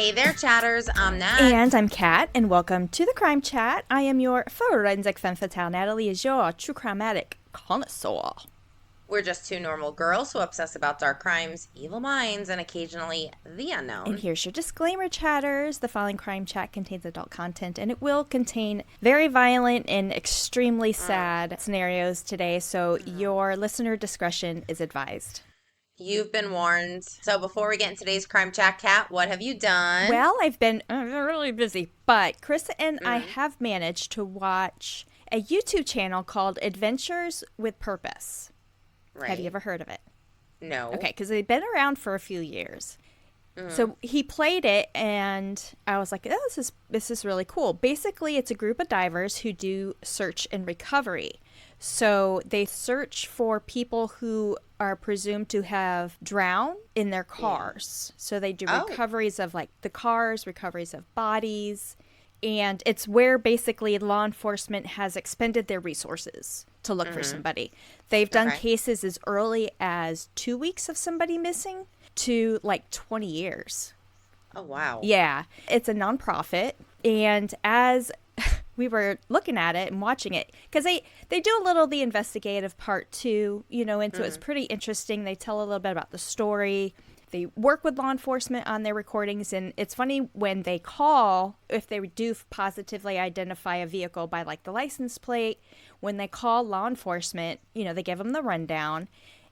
Hey there, chatters. I'm Nat. And I'm Kat, and welcome to the Crime Chat. I am your forensic femme fatale. Natalie is your true crimatic connoisseur. We're just two normal girls who obsess about dark crimes, evil minds, and occasionally the And unknown. here's your disclaimer, chatters. The following Crime Chat contains adult content, and it will contain very violent and extremely sad scenarios today, so your listener discretion is advised. You've been warned. So before we get into today's crime chat, Kat, what have you done? Well, I've been really busy, but Chris and I have managed to watch a YouTube channel called Adventures with Purpose. Right. Have you ever heard of it? No. Okay, because they've been around for a few years. So he played it, and I was like, "Oh, this is really cool." Basically, it's a group of divers who do search and recovery. So they search for people who are presumed to have drowned in their cars. So they do recoveries of like the cars, recoveries of bodies, and it's where basically law enforcement has expended their resources to look for somebody. They've done cases as early as 2 weeks of somebody missing to like 20 years. Oh, wow. Yeah, it's a nonprofit, and as we were looking at it and watching it, because they do a little of the investigative part too, and so it's pretty interesting. They tell a little bit about the story. They work with law enforcement on their recordings, and it's funny when they call, if they do positively identify a vehicle by like the license plate, when they call law enforcement, they give them the rundown.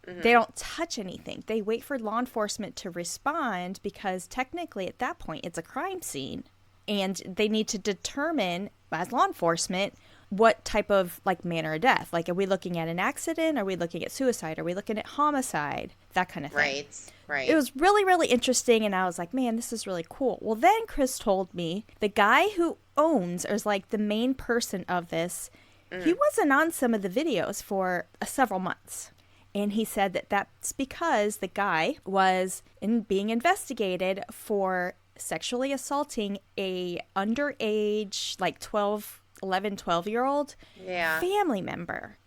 They don't touch anything. They wait for law enforcement to respond because technically at that point it's a crime scene. And they need to determine, as law enforcement, what type of like manner of death. Like, are we looking at an accident? Are we looking at suicide? Are we looking at homicide? That kind of thing. Right. It was really, really interesting. And I was like, man, this is really cool. Well, then Chris told me the guy who owns or is like the main person of this, he wasn't on some of the videos for several months. And he said that that's because the guy was being investigated for sexually assaulting a underage, like 12-year-old family member.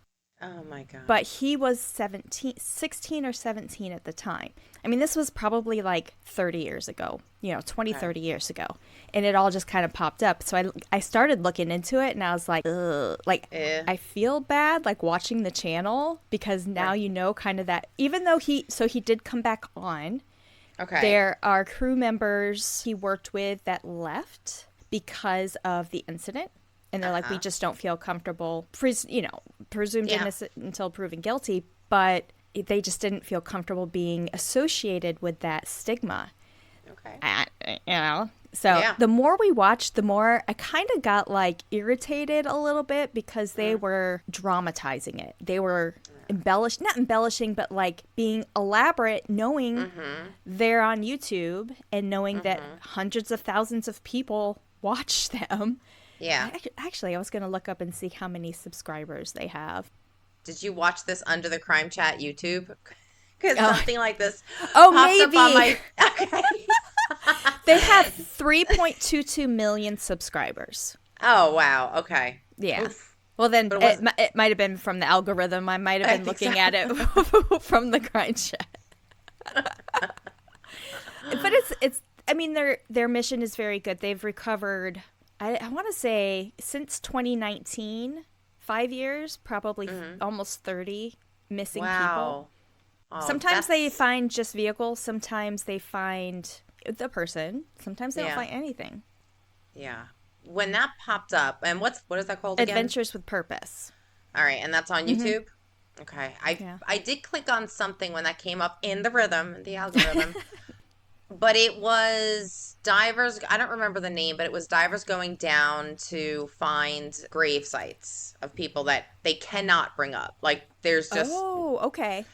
Oh, my God. But he was 16 or 17 at the time. I mean, this was probably like 30 years ago, 30 years ago. And it all just kind of popped up. So I started looking into it, and I was like, ugh. I feel bad, like, watching the channel, because now kind of that, even though he did come back on. Okay. There are crew members he worked with that left because of the incident. And they're like, we just don't feel comfortable, presumed innocent until proven guilty. But they just didn't feel comfortable being associated with that stigma. Okay. So the more we watched, the more I kind of got like irritated a little bit because they were dramatizing it. They were not embellishing, but like being elaborate, knowing they're on YouTube and knowing that hundreds of thousands of people watch them. Yeah. Actually, I was going to look up and see how many subscribers they have. Did you watch this under the crime chat YouTube? Because something like this popped maybe. Up on my... Okay. They have 3.22 million subscribers. Oh, wow. Okay. Yeah. Oof. Well, then it might have been from the algorithm. I might have been looking at it from the crime chat. But it's. I mean, their mission is very good. They've recovered, I want to say, since 2019, 5 years, probably almost 30 missing people. Oh, sometimes they find just vehicles. Sometimes they find the person. Sometimes they don't find anything. Yeah. When that popped up, and what is that called again? Adventures with Purpose. All right, and that's on YouTube? Okay. I did click on something when that came up in the algorithm. But it was divers, I don't remember the name, but it was divers going down to find grave sites of people that they cannot bring up. Like, there's just... Oh, okay.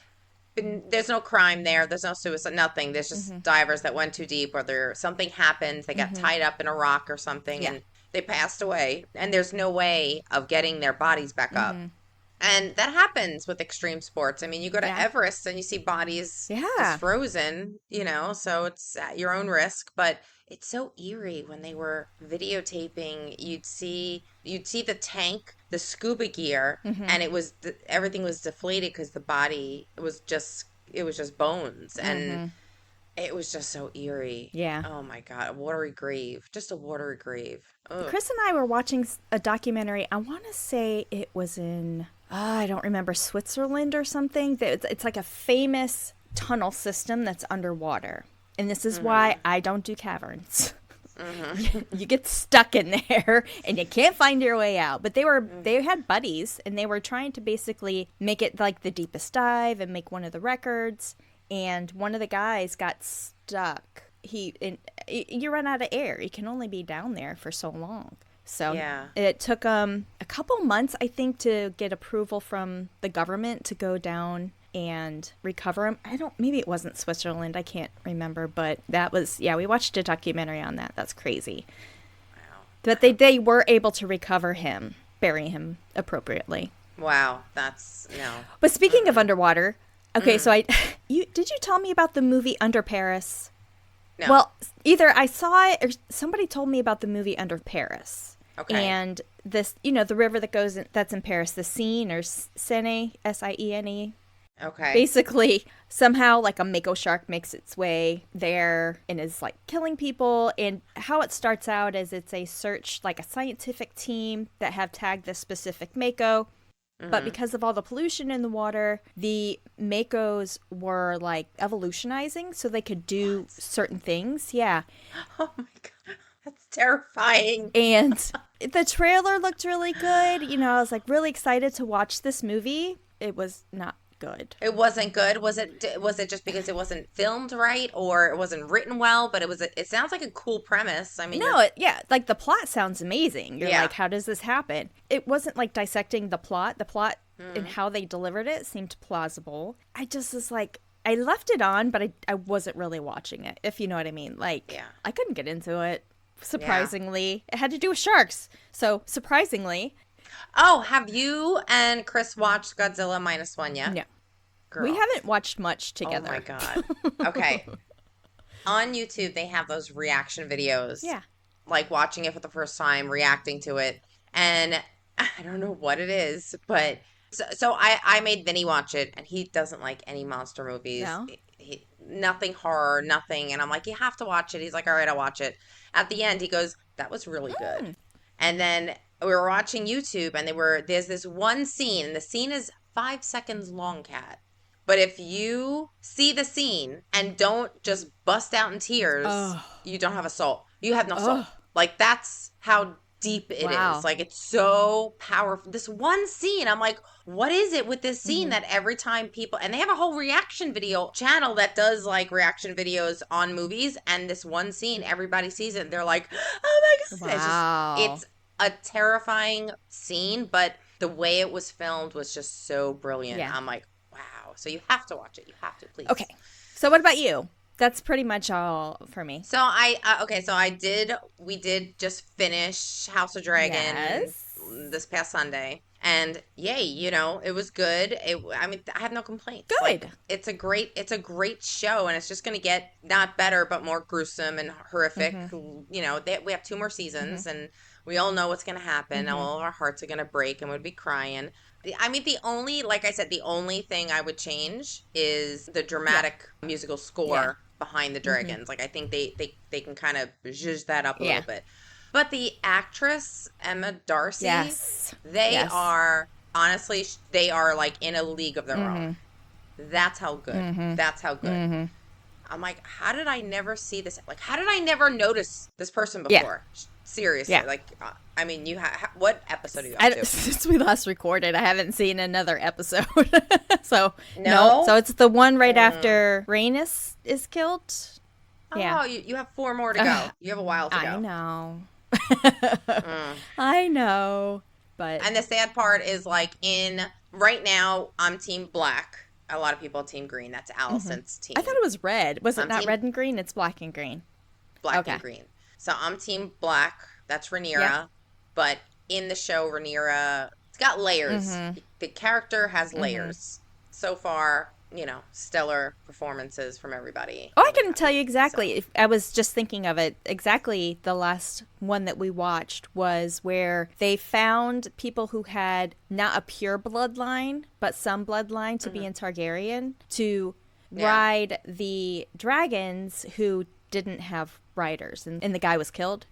There's no crime there. There's no suicide, nothing. There's just divers that went too deep, or something happened. They got tied up in a rock or something, and they passed away. And there's no way of getting their bodies back up. And that happens with extreme sports. I mean, you go to Everest and you see bodies just frozen, so it's at your own risk. But it's so eerie when they were videotaping. You'd see the tank, the scuba gear, and it was everything was deflated because the body was just bones. And It was just so eerie. Yeah. Oh my God. A watery grave. Just a watery grave. Ugh. Chris and I were watching a documentary. I want to say it was in, I don't remember, Switzerland or something. It's like a famous tunnel system that's underwater. And this is why I don't do caverns. You get stuck in there and you can't find your way out. But they had buddies, and they were trying to basically make it like the deepest dive and make one of the records. And one of the guys got stuck. You run out of air. You can only be down there for so long. So it took a couple months, I think, to get approval from the government to go down and recover him. Maybe it wasn't Switzerland. I can't remember, but that was, we watched a documentary on that. That's crazy. Wow. But they were able to recover him, bury him appropriately. Wow. That's, no. But speaking of underwater, okay, so did you tell me about the movie Under Paris? No. Well, either I saw it or somebody told me about the movie Under Paris. Okay. And this, the river that's in Paris, the Seine or Seine, Siene. Okay. Basically, somehow like a mako shark makes its way there and is like killing people. And how it starts out is it's a search, like a scientific team that have tagged this specific mako. But because of all the pollution in the water, the makos were like evolutionizing so they could do certain things. Yeah. Oh my God. That's terrifying. And the trailer looked really good. I was like really excited to watch this movie. It was not good. It wasn't good. Was it just because it wasn't filmed right, or it wasn't written well? But it sounds like a cool premise. I mean, no, like the plot sounds amazing. You're like, how does this happen? It wasn't like dissecting the plot. The plot and how they delivered it seemed plausible. I just was like, I left it on, but I wasn't really watching it, if you know what I mean. Like, I couldn't get into it. Surprisingly, it had to do with sharks. So surprisingly. Oh, have you and Chris watched Godzilla -1 yet? No. Girl. We haven't watched much together. Oh my God. Okay. On YouTube, they have those reaction videos. Yeah. Like watching it for the first time, reacting to it. And I don't know what it is, but so I made Vinny watch it, and he doesn't like any monster movies. No? Nothing horror, nothing. And I'm like, you have to watch it. He's like, all right, I'll watch it. At the end, he goes, that was really good. And then we were watching YouTube, and there's this one scene, and the scene is 5 seconds long, Kat. But if you see the scene and don't just bust out in tears, you don't have a soul. You have no soul. Like, that's how deep it is. Like, it's so powerful. This one scene, I'm like, what is it with this scene that every time people, and they have a whole reaction video channel that does like reaction videos on movies, and this one scene, everybody sees it and they're like, oh my God. Wow. It's a terrifying scene, but the way it was filmed was just so brilliant. Yeah. I'm like, wow. So you have to watch it. You have to, please. Okay. So what about you? That's pretty much all for me. So we did just finish House of Dragon this past Sunday. And yay, it was good. I have no complaints. Good. Like, it's a great show, and it's just going to get not better, but more gruesome and horrific. We have 2 more seasons, and we all know what's going to happen. All of our hearts are going to break, and we'd be crying. The only thing I would change is the dramatic musical score behind the dragons. Like, I think they can kind of zhuzh that up a little bit. But the actress, Emma Darcy, they are, honestly, they are like in a league of their own. That's how good. That's how good. I'm like, how did I never see this? Like, how did I never notice this person before? Seriously. Like, you what episode are you up to? Since we last recorded, I haven't seen another episode. So, no. So it's the one right after Rhaenys is killed. Oh, you have 4 more to go. You have a while to go. I know. I know. But and the sad part is, like, right now, I'm Team Black. A lot of people are Team Green. That's Allison's team. I thought it was red. Was it not red and green? It's black and green. Black and green. So I'm Team Black. That's Rhaenyra. Yeah. But in the show, Rhaenyra, it's got layers. The character has layers. So far, stellar performances from everybody. Oh, I can tell you exactly. So. I was just thinking of it. Exactly the last one that we watched was where they found people who had not a pure bloodline, but some bloodline to be in Targaryen to ride the dragons who didn't have riders, and the guy was killed.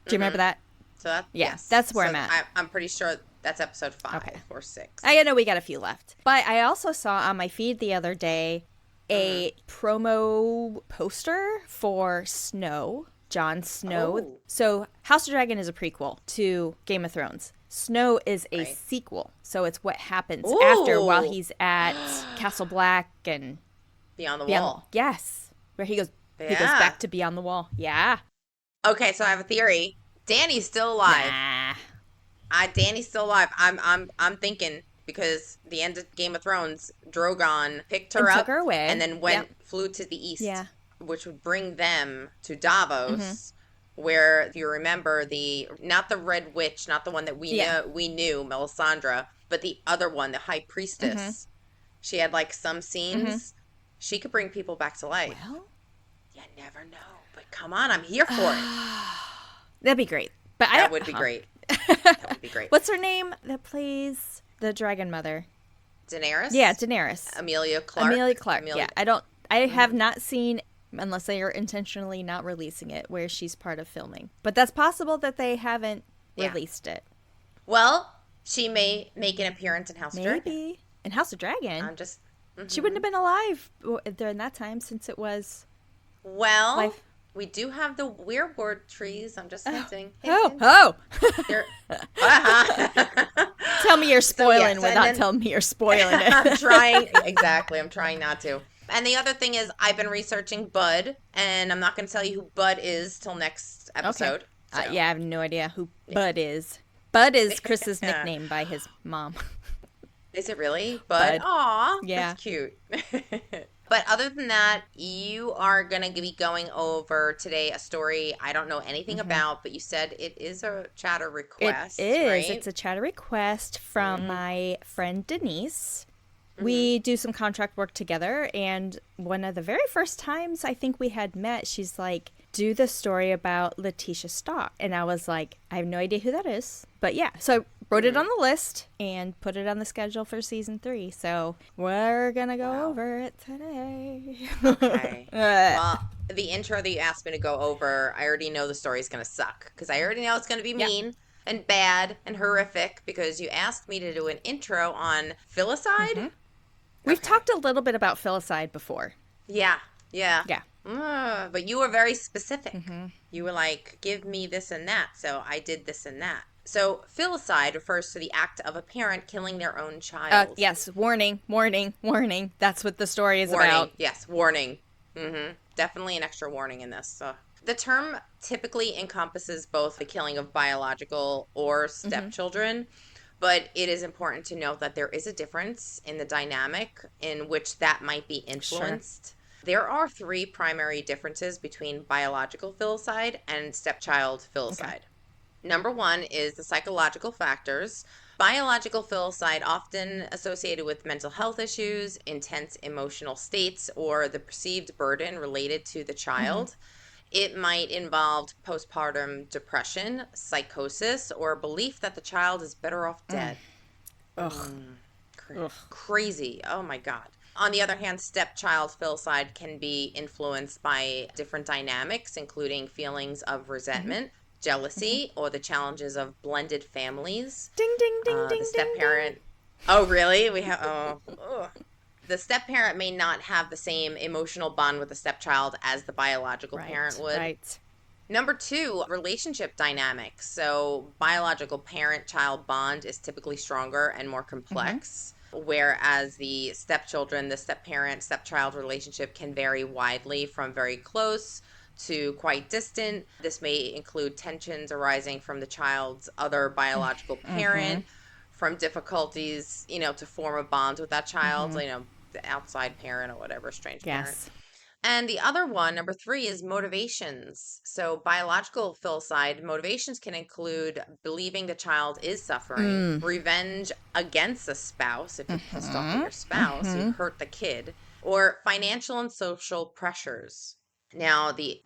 Do you remember that? So that, yes, that's where I'm at. I'm pretty sure that's episode 5 or 6. I know we got a few left. But I also saw on my feed the other day a promo poster for Snow, Jon Snow. Oh. So House of Dragon is a prequel to Game of Thrones. Snow is a sequel. So it's what happens after while he's at Castle Black and Beyond the Wall. Yes. Where he goes back to Beyond the Wall. Yeah. Okay, so I have a theory. Danny's still alive. Nah. Danny's still alive. I'm thinking because the end of Game of Thrones, Drogon picked her up, took her away, and then flew to the east, which would bring them to Davos, where, if you remember, not the Red Witch, not the one that we knew, Melisandre, but the other one, the High Priestess. She had like some scenes. She could bring people back to life. Well, you never know. But come on, I'm here for it. That'd be great. But that would be great. That would be great. What's her name that plays the Dragon Mother? Daenerys? Yeah, Daenerys. Emilia Clarke. Yeah, I have not seen, unless they are intentionally not releasing it, where she's part of filming. But that's possible that they haven't released it. Well, she may make an appearance in House of Dragon. Maybe. In House of Dragon? I'm just... She wouldn't have been alive during that time, since it was... Well, we do have the weirwood trees. I'm just hinting. Oh! Tell me you're spoiling without telling me you're spoiling it. I'm trying. Exactly. I'm trying not to. And the other thing is, I've been researching Bud, and I'm not going to tell you who Bud is till next episode. Okay. I have no idea who Bud is. Bud is Chris's nickname by his mom. Is it really? Bud? Aw, that's cute. But other than that, you are going to be going over today a story I don't know anything about, but you said it is a chatter request. It is. Right? It's a chatter request from my friend Denise. We do some contract work together, and one of the very first times I think we had met, she's like, do the story about Letitia Stauch. And I was like, I have no idea who that is. But yeah, so I wrote it on the list and put it on the schedule for season 3. So we're going to go over it today. Okay. Well, the intro that you asked me to go over, I already know the story's going to suck. Because I already know it's going to be mean and bad and horrific. Because you asked me to do an intro on filicide. We've talked a little bit about filicide before. Yeah. Yeah. But you were very specific. You were like, give me this and that. So I did this and that. So filicide refers to the act of a parent killing their own child. Yes. Warning. That's what the story is about. Yes. Warning. Definitely an extra warning in this. The term typically encompasses both the killing of biological or stepchildren. But it is important to note that there is a difference in the dynamic in which that might be influenced. Sure. There are 3 primary differences between biological filicide and stepchild filicide. Okay. Number 1 is the psychological factors. Biological filicide often associated with mental health issues, intense emotional states, or the perceived burden related to the child. It might involve postpartum depression, psychosis, or a belief that the child is better off dead. Crazy. Oh, my God. On the other hand, stepchild filicide can be influenced by different dynamics, including feelings of resentment, jealousy, or the challenges of blended families. Ding, ding, ding, ding, the step-parent. Oh, really? We have... The step-parent may not have the same emotional bond with the stepchild as the biological parent would. Right. Number 2, relationship dynamics. So biological parent-child bond is typically stronger and more complex, whereas the stepchildren, the step-parent, stepchild relationship can vary widely from very close to quite distant. This may include tensions arising from the child's other biological parent, from difficulties, to form a bond with that child, the outside parent or whatever, strange parent. And the other one, number 3, is motivations. So biological filicide motivations can include believing the child is suffering, revenge against a spouse. If you're pissed off at your spouse, you hurt the kid, or financial and social pressures. Now, the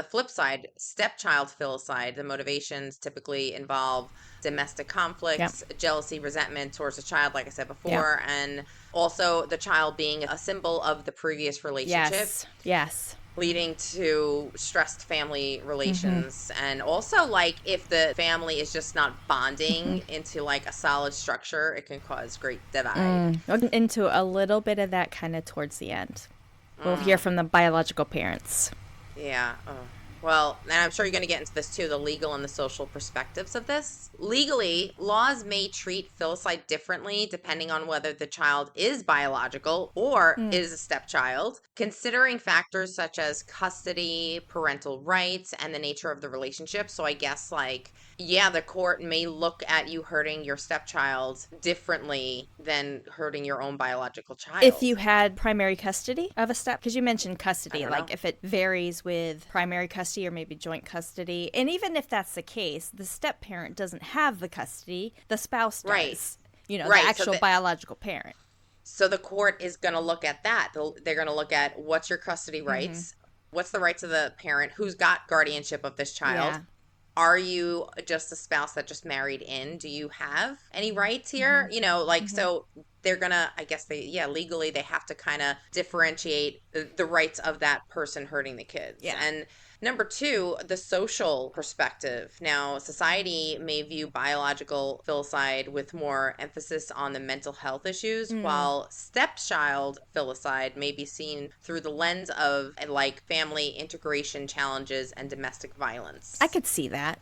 flip side, stepchild filicide, the motivations typically involve domestic conflicts, jealousy, resentment towards the child, like I said before, and also the child being a symbol of the previous relationship. Yes. Leading to stressed family relations. And also, like, if the family is just not bonding into like a solid structure, it can cause great divide. We'll get into a little bit of that kind of towards the end. We'll hear from the biological parents. Yeah. Oh. Well, and I'm sure you're going to get into this too, the legal and the social perspectives of this. Legally, laws may treat filicide differently depending on whether the child is biological or is a stepchild, considering factors such as custody, parental rights, and the nature of the relationship. So I guess, like, yeah, the court may look at you hurting your stepchild differently than hurting your own biological child. If you had primary custody of a step, because you mentioned custody, like if it varies with primary custody or maybe joint custody. And even if that's the case, the step parent doesn't have the custody, the spouse does. Right. You know, the actual biological parent. So the court is going to look at that. They're going to look at what's your custody rights, what's the rights of the parent, who's got guardianship of this child. Yeah. Are you just a spouse that just married in? Do you have any rights here? You know, like, so they're going to, I guess legally they have to kind of differentiate the rights of that person hurting the kids. Yeah. And number two, the social perspective. Now, society may view biological filicide with more emphasis on the mental health issues, while stepchild filicide may be seen through the lens of, like, family integration challenges and domestic violence. I could see that.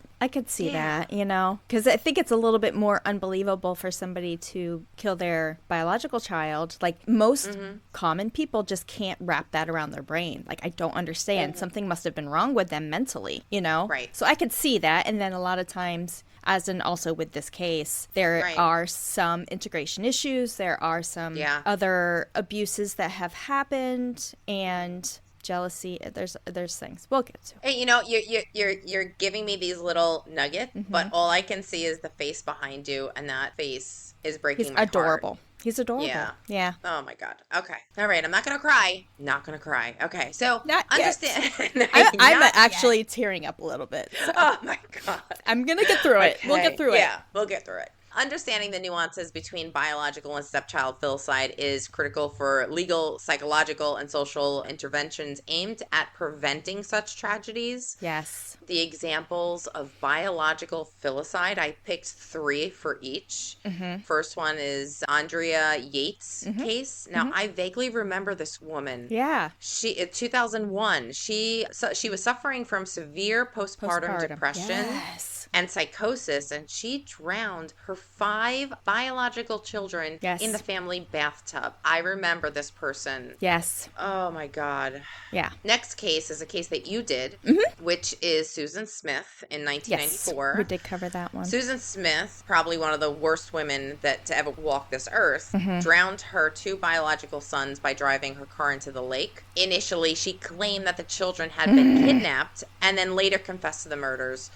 You know, because I think it's a little bit more unbelievable for somebody to kill their biological child. Like, most common people just can't wrap that around their brain. Like, I don't understand. Something must have been wrong with them mentally, you know? Right. So I could see that. And then a lot of times, as in also with this case, there are some integration issues. There are some other abuses that have happened, and jealousy. There's things we'll get to. Hey, you know, you're giving me these little nuggets, but all I can see is the face behind you, and that face is breaking my adorable. heart. He's adorable. Yeah. Oh my God. Okay. All right. I'm not gonna cry. Not gonna cry. Okay. So understand. I'm actually tearing up a little bit. So. Oh my God. I'm gonna get through it. We'll get through it. Yeah, we'll get through it. Understanding the nuances between biological and stepchild filicide is critical for legal, psychological, and social interventions aimed at preventing such tragedies. Yes. The examples of biological filicide, I picked 3 for each. First one is Andrea Yates' case. Now, I vaguely remember this woman. Yeah. In 2001, she was suffering from severe postpartum depression. Yes. And psychosis, and she drowned her 5 biological children in the family bathtub. I remember this person. Yes. Oh my God. Yeah. Next case is a case that you did, which is Susan Smith in 1994. Yes, we did cover that one. Susan Smith, probably one of the worst women to ever walk this earth, drowned her 2 biological sons by driving her car into the lake. Initially, she claimed that the children had been kidnapped, and then later confessed to the murders.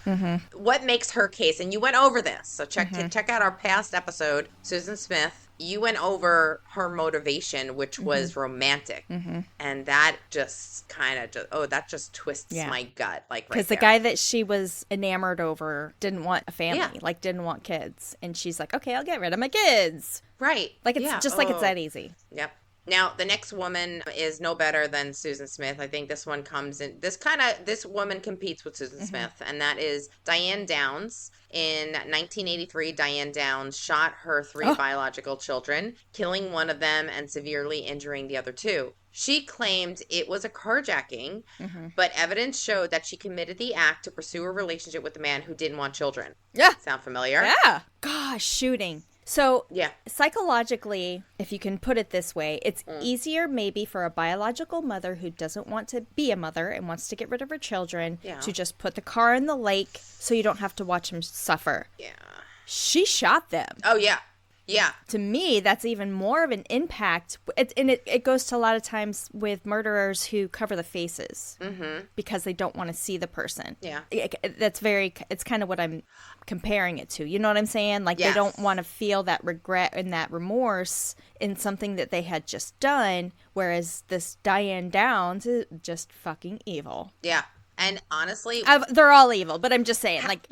What makes her case, and you went over this, so check out our past episode, Susan Smith. You went over her motivation, which was romantic, and that just that just twists my gut, like, because the guy that she was enamored over didn't want a family, like didn't want kids, and she's like, okay, I'll get rid of my kids, right? Like, it's just like it's that easy. Yep. Now, the next woman is no better than Susan Smith. I think this one comes in, this woman competes with Susan Smith, and that is Diane Downs. In 1983, Diane Downs shot her 3 biological children, killing one of them and severely injuring the other 2. She claimed it was a carjacking, but evidence showed that she committed the act to pursue a relationship with a man who didn't want children. Yeah. Sound familiar? Yeah. Gosh, shooting. So, psychologically, if you can put it this way, it's easier maybe for a biological mother who doesn't want to be a mother and wants to get rid of her children to just put the car in the lake so you don't have to watch them suffer. Yeah. She shot them. Oh, yeah. Yeah. To me, that's even more of an impact. It goes to a lot of times with murderers who cover the faces because they don't want to see the person. Yeah. It's kind of what I'm comparing it to. You know what I'm saying? Like, Yes. they don't want to feel that regret and that remorse in something that they had just done, whereas this Diane Downs is just fucking evil. Yeah. And honestly, they're all evil, but I'm just saying, like,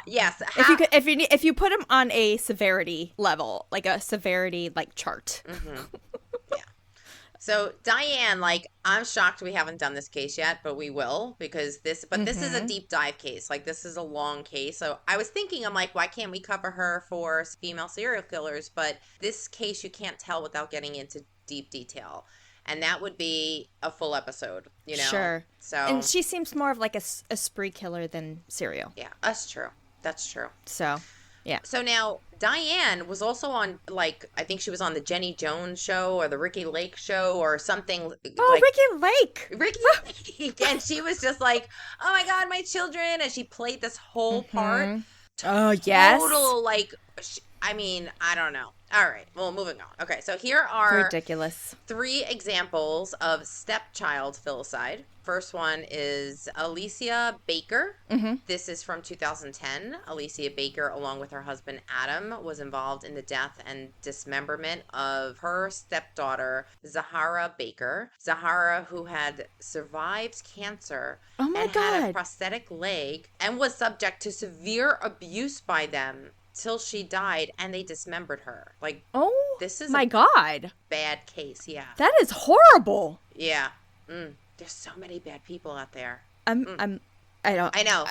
yes. If you put them on a severity level, like a severity like chart. Yeah. So Diane, like, I'm shocked we haven't done this case yet, but we will, because this is a deep dive case. Like, this is a long case. So I was thinking, I'm like, why can't we cover her for female serial killers? But this case, you can't tell without getting into deep detail. And that would be a full episode, you know? Sure. So, and she seems more of like a spree killer than serial. Yeah, that's true. That's true. So, yeah. So now, Diane was also on, like, I think she was on the Jenny Jones show or the Ricky Lake show or something. Oh, like, Ricky Lake. And she was just like, oh my God, my children. And she played this whole part. Oh, yes. Total, like, I mean, I don't know. All right. Well, moving on. Okay. So here are ridiculous 3 examples of stepchild filicide. First one is Alicia Baker. This is from 2010. Alicia Baker, along with her husband Adam, was involved in the death and dismemberment of her stepdaughter, Zahara Baker. Zahara, who had survived cancer and had a prosthetic leg and was subject to severe abuse by them till she died, and they dismembered her. Like, this is my God, bad case. Yeah, that is horrible. Yeah. There's so many bad people out there. I know.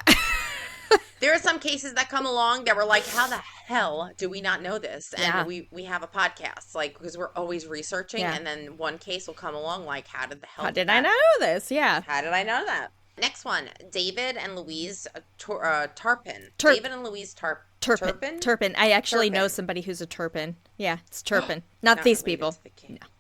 There are some cases that come along that we're like, how the hell do we not know this? And we have a podcast, like, because we're always researching, and then one case will come along, like, how did I know this? Yeah. How did I know that? Next one, David and Louise Turpin. David and Louise Turpin? Turpin. I actually know somebody who's a Turpin. Yeah, it's Turpin. Not these people.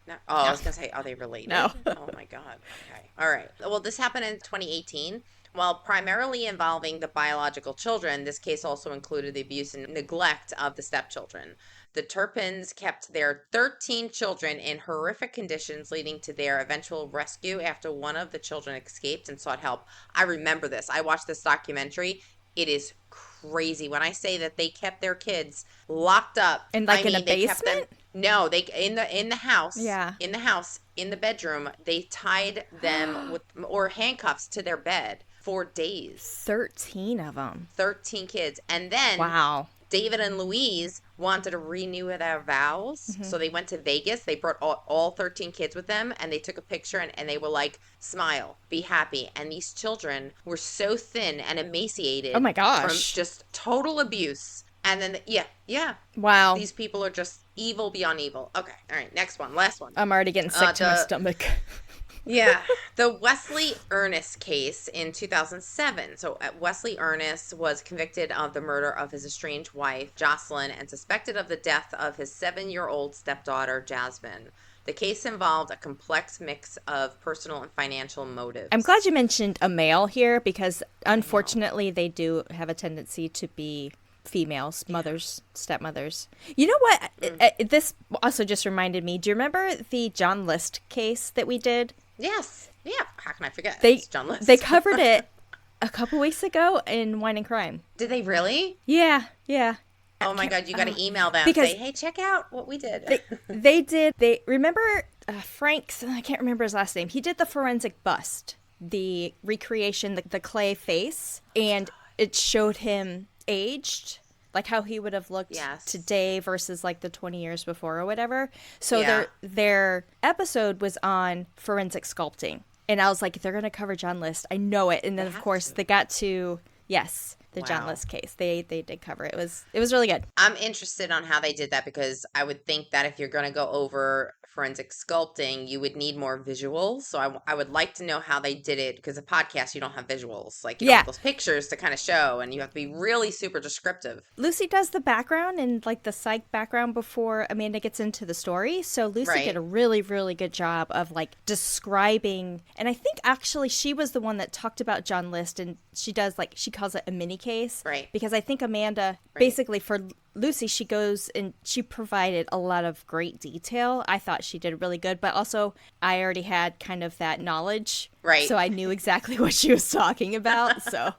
No. Oh, I was going to say, are they related? No. Oh, my God. Okay. All right. Well, this happened in 2018. While primarily involving the biological children, this case also included the abuse and neglect of the stepchildren. The Turpins kept their 13 children in horrific conditions, leading to their eventual rescue after one of the children escaped and sought help. I remember this. I watched this documentary. It is crazy. When I say that they kept their kids locked up. And like in a basement? No, they in the house. Yeah. In the house, in the bedroom, they tied them with handcuffs to their bed for days. 13 of them. 13 kids. And then David and Louise wanted to renew their vows. So they went to Vegas. They brought all 13 kids with them, and they took a picture, and they were like, smile, be happy. And these children were so thin and emaciated. Oh my gosh. From just total abuse. And then, wow. These people are just evil beyond evil. Okay. All right. Next one. Last one. I'm already getting sick to my stomach. Yeah. The Wesley Ernest case in 2007. So Wesley Ernest was convicted of the murder of his estranged wife, Jocelyn, and suspected of the death of his 7-year-old stepdaughter, Jasmine. The case involved a complex mix of personal and financial motives. I'm glad you mentioned a male here, because unfortunately they do have a tendency to be females, mothers, stepmothers. You know what? This also just reminded me. Do you remember the John List case that we did? Yes. Yeah. How can I forget? It's John List. They covered it a couple weeks ago in Wine and Crime. Did they really? Yeah. Oh my God, you got to email them. Say, hey, check out what we did. They did. They remember Frank's, I can't remember his last name. He did the forensic bust, the recreation, the clay face, and it showed him aged, like how he would have looked today versus like the 20 years before or whatever. So their episode was on forensic sculpting. And I was like, they're going to cover John List. I know it. And then, of course, they got to, the John List case. They did cover it. It was really good. I'm interested on how they did that, because I would think that if you're going to go over forensic sculpting, you would need more visuals. So I would like to know how they did it, because a podcast, you don't have visuals. Like, you don't have those pictures to kind of show, and you have to be really super descriptive. Lucy does the background and like the psych background before Amanda gets into the story. So Lucy did a really, really good job of like describing. And I think actually she was the one that talked about John List, and she does she calls it a mini case. Right. Because I think Amanda basically for Lucy, she goes and she provided a lot of great detail. I thought she did really good, but also I already had kind of that knowledge. Right. So I knew exactly what she was talking about. So.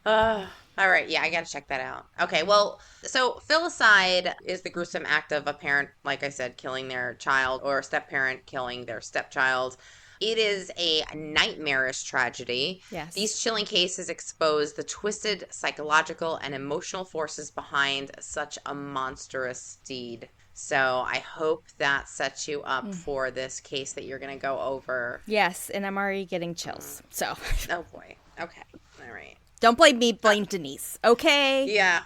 All right. Yeah, I got to check that out. Okay. Well, so filicide is the gruesome act of a parent, like I said, killing their child, or a step parent killing their stepchild. It is a nightmarish tragedy. Yes. These chilling cases expose the twisted psychological and emotional forces behind such a monstrous deed. So I hope that sets you up for this case that you're going to go over. Yes, and I'm already getting chills. So. Oh, boy. Okay. All right. Don't blame me, blame Denise. Okay? Yeah.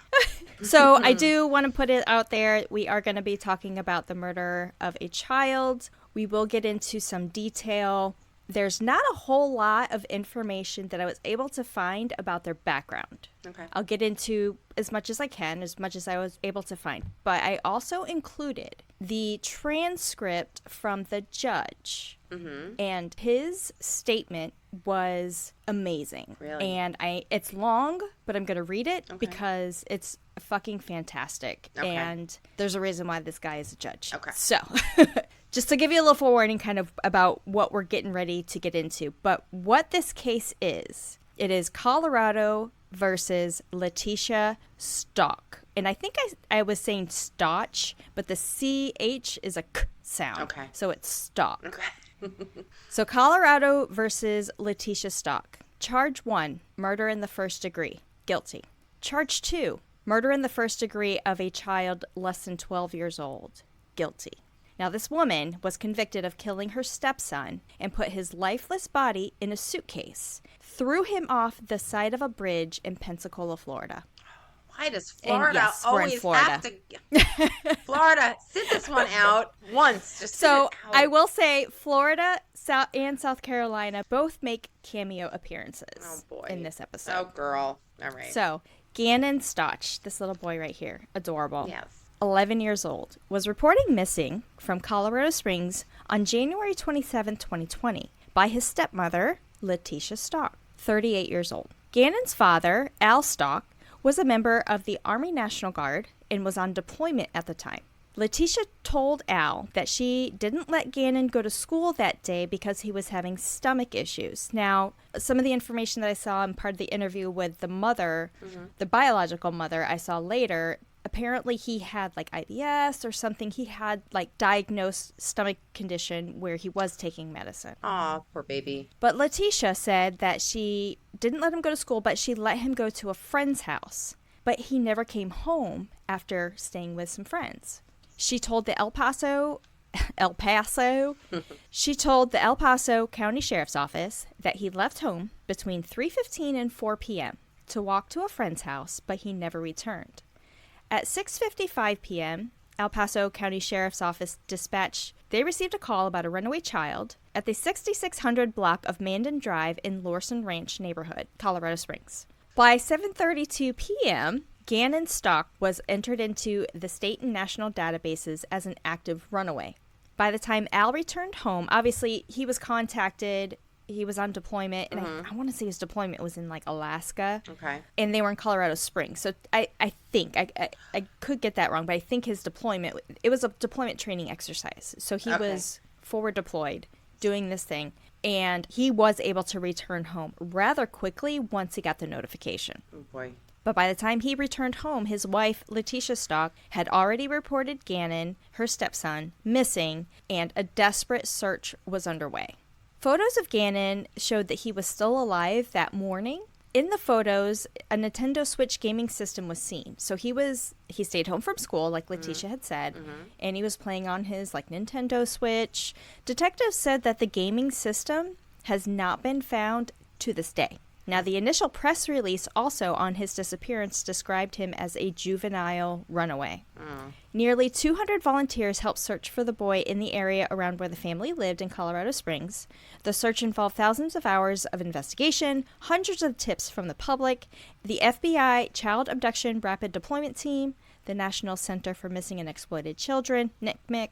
So I do want to put it out there. We are going to be talking about the murder of a child. We will get into some detail. There's not a whole lot of information that I was able to find about their background. Okay. I'll get into as much as I can, as much as I was able to find. But I also included the transcript from the judge. Mm-hmm. And his statement was amazing. Really? And it's long, but I'm going to read it because it's fucking fantastic. Okay. And there's a reason why this guy is a judge. Okay. So, just to give you a little forewarning kind of about what we're getting ready to get into. But what this case is, it is Colorado versus Letitia Stauch. And I think I was saying Stauch, but the CH is a K sound. Okay. So it's Stauch. Okay. So Colorado versus Letitia Stauch. Charge 1, murder in the first degree. Guilty. Charge 2, murder in the first degree of a child less than 12 years old. Guilty. Now, this woman was convicted of killing her stepson and put his lifeless body in a suitcase, threw him off the side of a bridge in Pensacola, Florida. Why does Florida yes, we're in always Florida. have to... Florida, sit this one out once. Just So sit it out. I will say Florida and South Carolina both make cameo appearances in this episode. Oh, girl. All right. So Gannon Stauch, this little boy right here, adorable. Yes. 11 years old, was reported missing from Colorado Springs on January 27, 2020, by his stepmother, Letitia Stauch, 38 years old. Gannon's father, Al Stauch, was a member of the Army National Guard and was on deployment at the time. Letitia told Al that she didn't let Gannon go to school that day because he was having stomach issues. Now, some of the information that I saw in part of the interview with the mother, the biological mother I saw later, apparently he had like IBS or something. He had like diagnosed stomach condition where he was taking medicine. Aw, poor baby. But Letitia said that she didn't let him go to school, but she let him go to a friend's house. But he never came home after staying with some friends. She told the El Paso she told the El Paso County Sheriff's Office that he left home between 3:15 and 4 p.m. to walk to a friend's house, but he never returned. At 6:55 p.m., El Paso County Sheriff's Office dispatched they received a call about a runaway child at the 6600 block of Mandan Drive in Lorson Ranch neighborhood, Colorado Springs. By 7:32 p.m., Gannon Stauch was entered into the state and national databases as an active runaway. By the time Al returned home, obviously he was contacted. He was on deployment, and I want to say his deployment was in like Alaska. Okay. And they were in Colorado Springs. So I think, I could get that wrong, but I think his deployment, it was a deployment training exercise. So he was forward deployed doing this thing, and he was able to return home rather quickly once he got the notification. Oh, boy. But by the time he returned home, his wife, Letitia Stauch, had already reported Gannon, her stepson, missing, and a desperate search was underway. Photos of Gannon showed that he was still alive that morning. In the photos, a Nintendo Switch gaming system was seen. So he stayed home from school, like Letitia had said, and he was playing on his like Nintendo Switch. Detectives said that the gaming system has not been found to this day. Now, the initial press release also on his disappearance described him as a juvenile runaway. Nearly 200 volunteers helped search for the boy in the area around where the family lived in Colorado Springs. The search involved thousands of hours of investigation, hundreds of tips from the public, the FBI Child Abduction Rapid Deployment Team, the National Center for Missing and Exploited Children, NCMEC,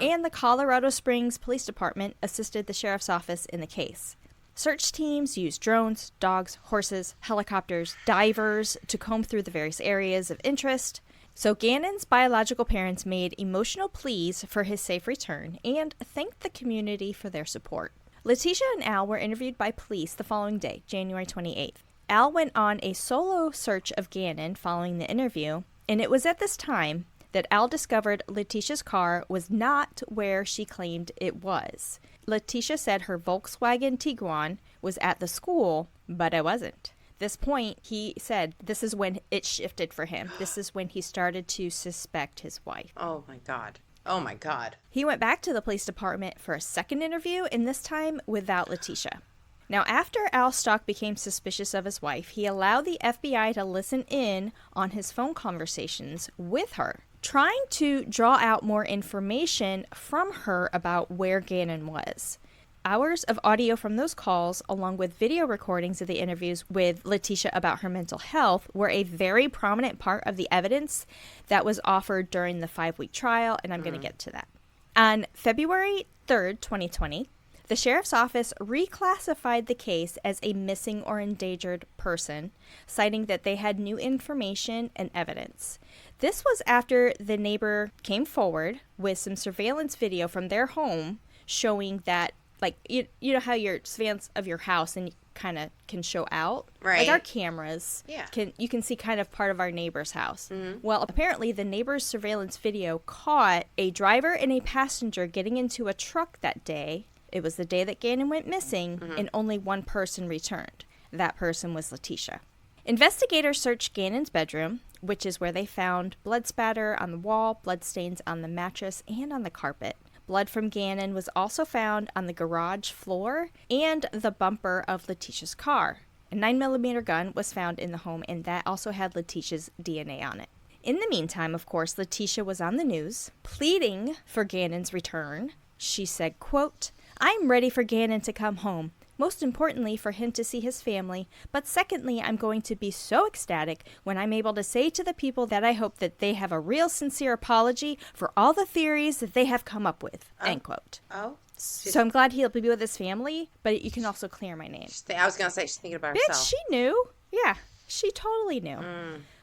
and the Colorado Springs Police Department assisted the sheriff's office in the case. Search teams used drones, dogs, horses, helicopters, divers to comb through the various areas of interest. So Gannon's biological parents made emotional pleas for his safe return and thanked the community for their support. Letitia and Al were interviewed by police the following day, January 28th. Al went on a solo search of Gannon following the interview, and it was at this time that Al discovered Letitia's car was not where she claimed it was. Letitia said her Volkswagen Tiguan was at the school, but it wasn't. This point, he said, this is when it shifted for him. This is when he started to suspect his wife. Oh, my God. Oh, my God. He went back to the police department for a second interview, and this time without Letitia. Now, after Al Stauch became suspicious of his wife, he allowed the FBI to listen in on his phone conversations with her, trying to draw out more information from her about where Gannon was. Hours of audio from those calls, along with video recordings of the interviews with Letitia about her mental health, were a very prominent part of the evidence that was offered during the 5-week trial, and I'm going to get to that. On February 3rd, 2020, the sheriff's office reclassified the case as a missing or endangered person, citing that they had new information and evidence. This was after the neighbor came forward with some surveillance video from their home showing that, like, you know how your surveillance of your house and kind of can show out? Right. Like our cameras, Yeah. you can see kind of part of our neighbor's house. Mm-hmm. Well, apparently the neighbor's surveillance video caught a driver and a passenger getting into a truck that day. It was the day that Gannon went missing, and only one person returned. That person was Letitia. Investigators searched Gannon's bedroom, which is where they found blood spatter on the wall, bloodstains on the mattress, and on the carpet. Blood from Gannon was also found on the garage floor and the bumper of Letitia's car. A 9mm gun was found in the home, and that also had Letitia's DNA on it. In the meantime, of course, Letitia was on the news, pleading for Gannon's return. She said, quote, "I'm ready for Gannon to come home. Most importantly, for him to see his family. But secondly, I'm going to be so ecstatic when I'm able to say to the people that I hope that they have a real sincere apology for all the theories that they have come up with." End quote. Oh. So I'm glad he'll be with his family, but you can also clear my name. I was going to say, she's thinking about Bitch, herself. she knew. Yeah, she totally knew.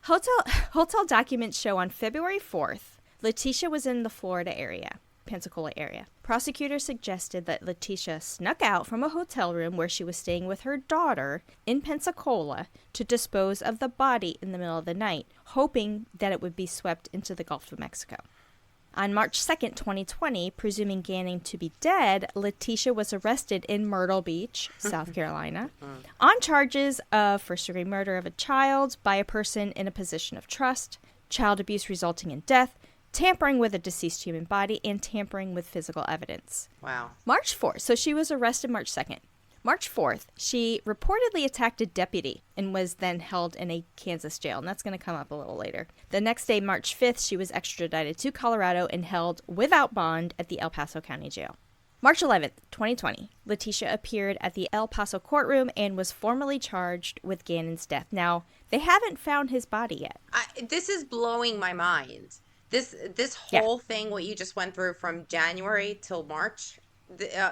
Hotel documents show on February 4th, Letitia was in the Florida area. Pensacola area. Prosecutors suggested that Letitia snuck out from a hotel room where she was staying with her daughter in Pensacola to dispose of the body in the middle of the night, hoping that it would be swept into the Gulf of Mexico. On March 2nd, 2020, presuming Gannon to be dead, Letitia was arrested in Myrtle Beach, South Carolina, on charges of first-degree murder of a child by a person in a position of trust, child abuse resulting in death, tampering with a deceased human body, and tampering with physical evidence. Wow. March 4th, so she was arrested March 2nd. March 4th, she reportedly attacked a deputy and was then held in a Kansas jail, and that's going to come up a little later. The next day, March 5th, she was extradited to Colorado and held without bond at the El Paso County Jail. March 11th, 2020, Letitia appeared at the El Paso courtroom and was formally charged with Gannon's death. Now, they haven't found his body yet. This is blowing my mind. This whole thing, what you just went through from January till March.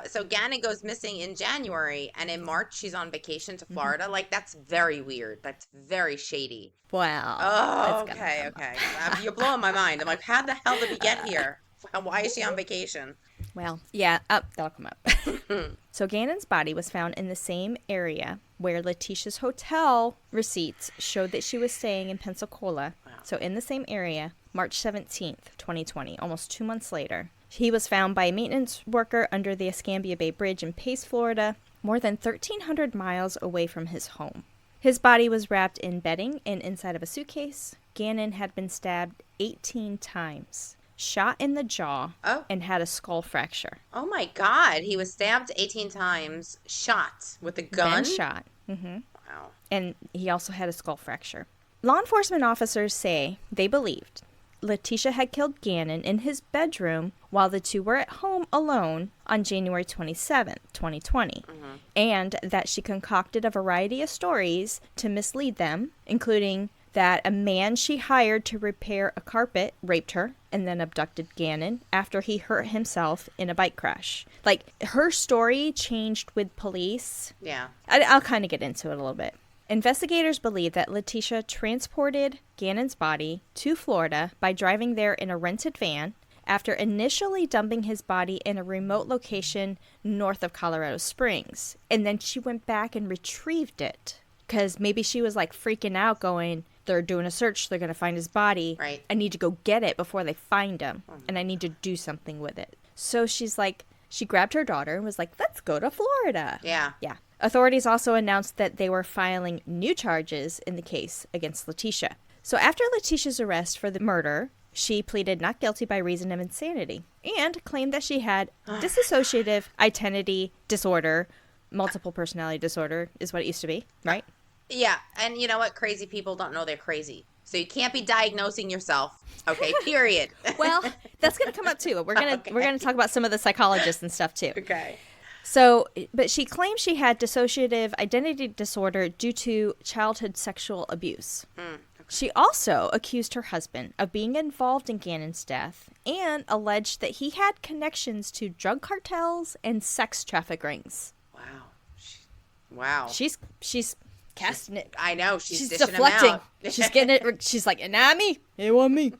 So Gannon goes missing in January, and in March she's on vacation to Florida. Mm-hmm. Like, that's very weird. That's very shady. Wow. Oh, okay. You're blowing my mind. I'm like, how the hell did we get here? Why is she on vacation? Well, yeah, that'll come up. So Gannon's body was found in the same area where Letitia's hotel receipts showed that she was staying in Pensacola. Wow. So in the same area, March 17th, 2020, almost 2 months later. He was found by a maintenance worker under the Escambia Bay Bridge in Pace, Florida, more than 1,300 miles away from his home. His body was wrapped in bedding and inside of a suitcase. Gannon had been stabbed 18 times, shot in the jaw, and had a skull fracture. Oh my God. He was stabbed 18 times, shot with a gun? Then shot. Mm-hmm. Wow. And he also had a skull fracture. Law enforcement officers say they believed Letitia had killed Gannon in his bedroom while the two were at home alone on January 27th, 2020, and that she concocted a variety of stories to mislead them, including that a man she hired to repair a carpet raped her and then abducted Gannon after he hurt himself in a bike crash. Like, her story changed with police. Yeah. I'll kind of get into it a little bit. Investigators believe that Letitia transported Gannon's body to Florida by driving there in a rented van after initially dumping his body in a remote location north of Colorado Springs. And then she went back and retrieved it because maybe she was like freaking out going, they're doing a search, they're going to find his body. Right. I need to go get it before they find him, and I need to do something with it. So she's like, she grabbed her daughter and was like, let's go to Florida. Yeah. Yeah. Authorities also announced that they were filing new charges in the case against Letitia. So after Letitia's arrest for the murder, she pleaded not guilty by reason of insanity and claimed that she had dissociative identity disorder, multiple personality disorder is what it used to be, right? Yeah, and you know what? Crazy people don't know they're crazy. So you can't be diagnosing yourself. Okay, period. Well, that's going to come up too. We're going to talk about some of the psychologists and stuff too. Okay. So, but she claims she had dissociative identity disorder due to childhood sexual abuse. Okay. She also accused her husband of being involved in Gannon's death and alleged that he had connections to drug cartels and sex traffic rings. Wow. Wow. She's casting it. I know. She's deflecting. Them out. She's getting it. She's like, not me. It wasn't me.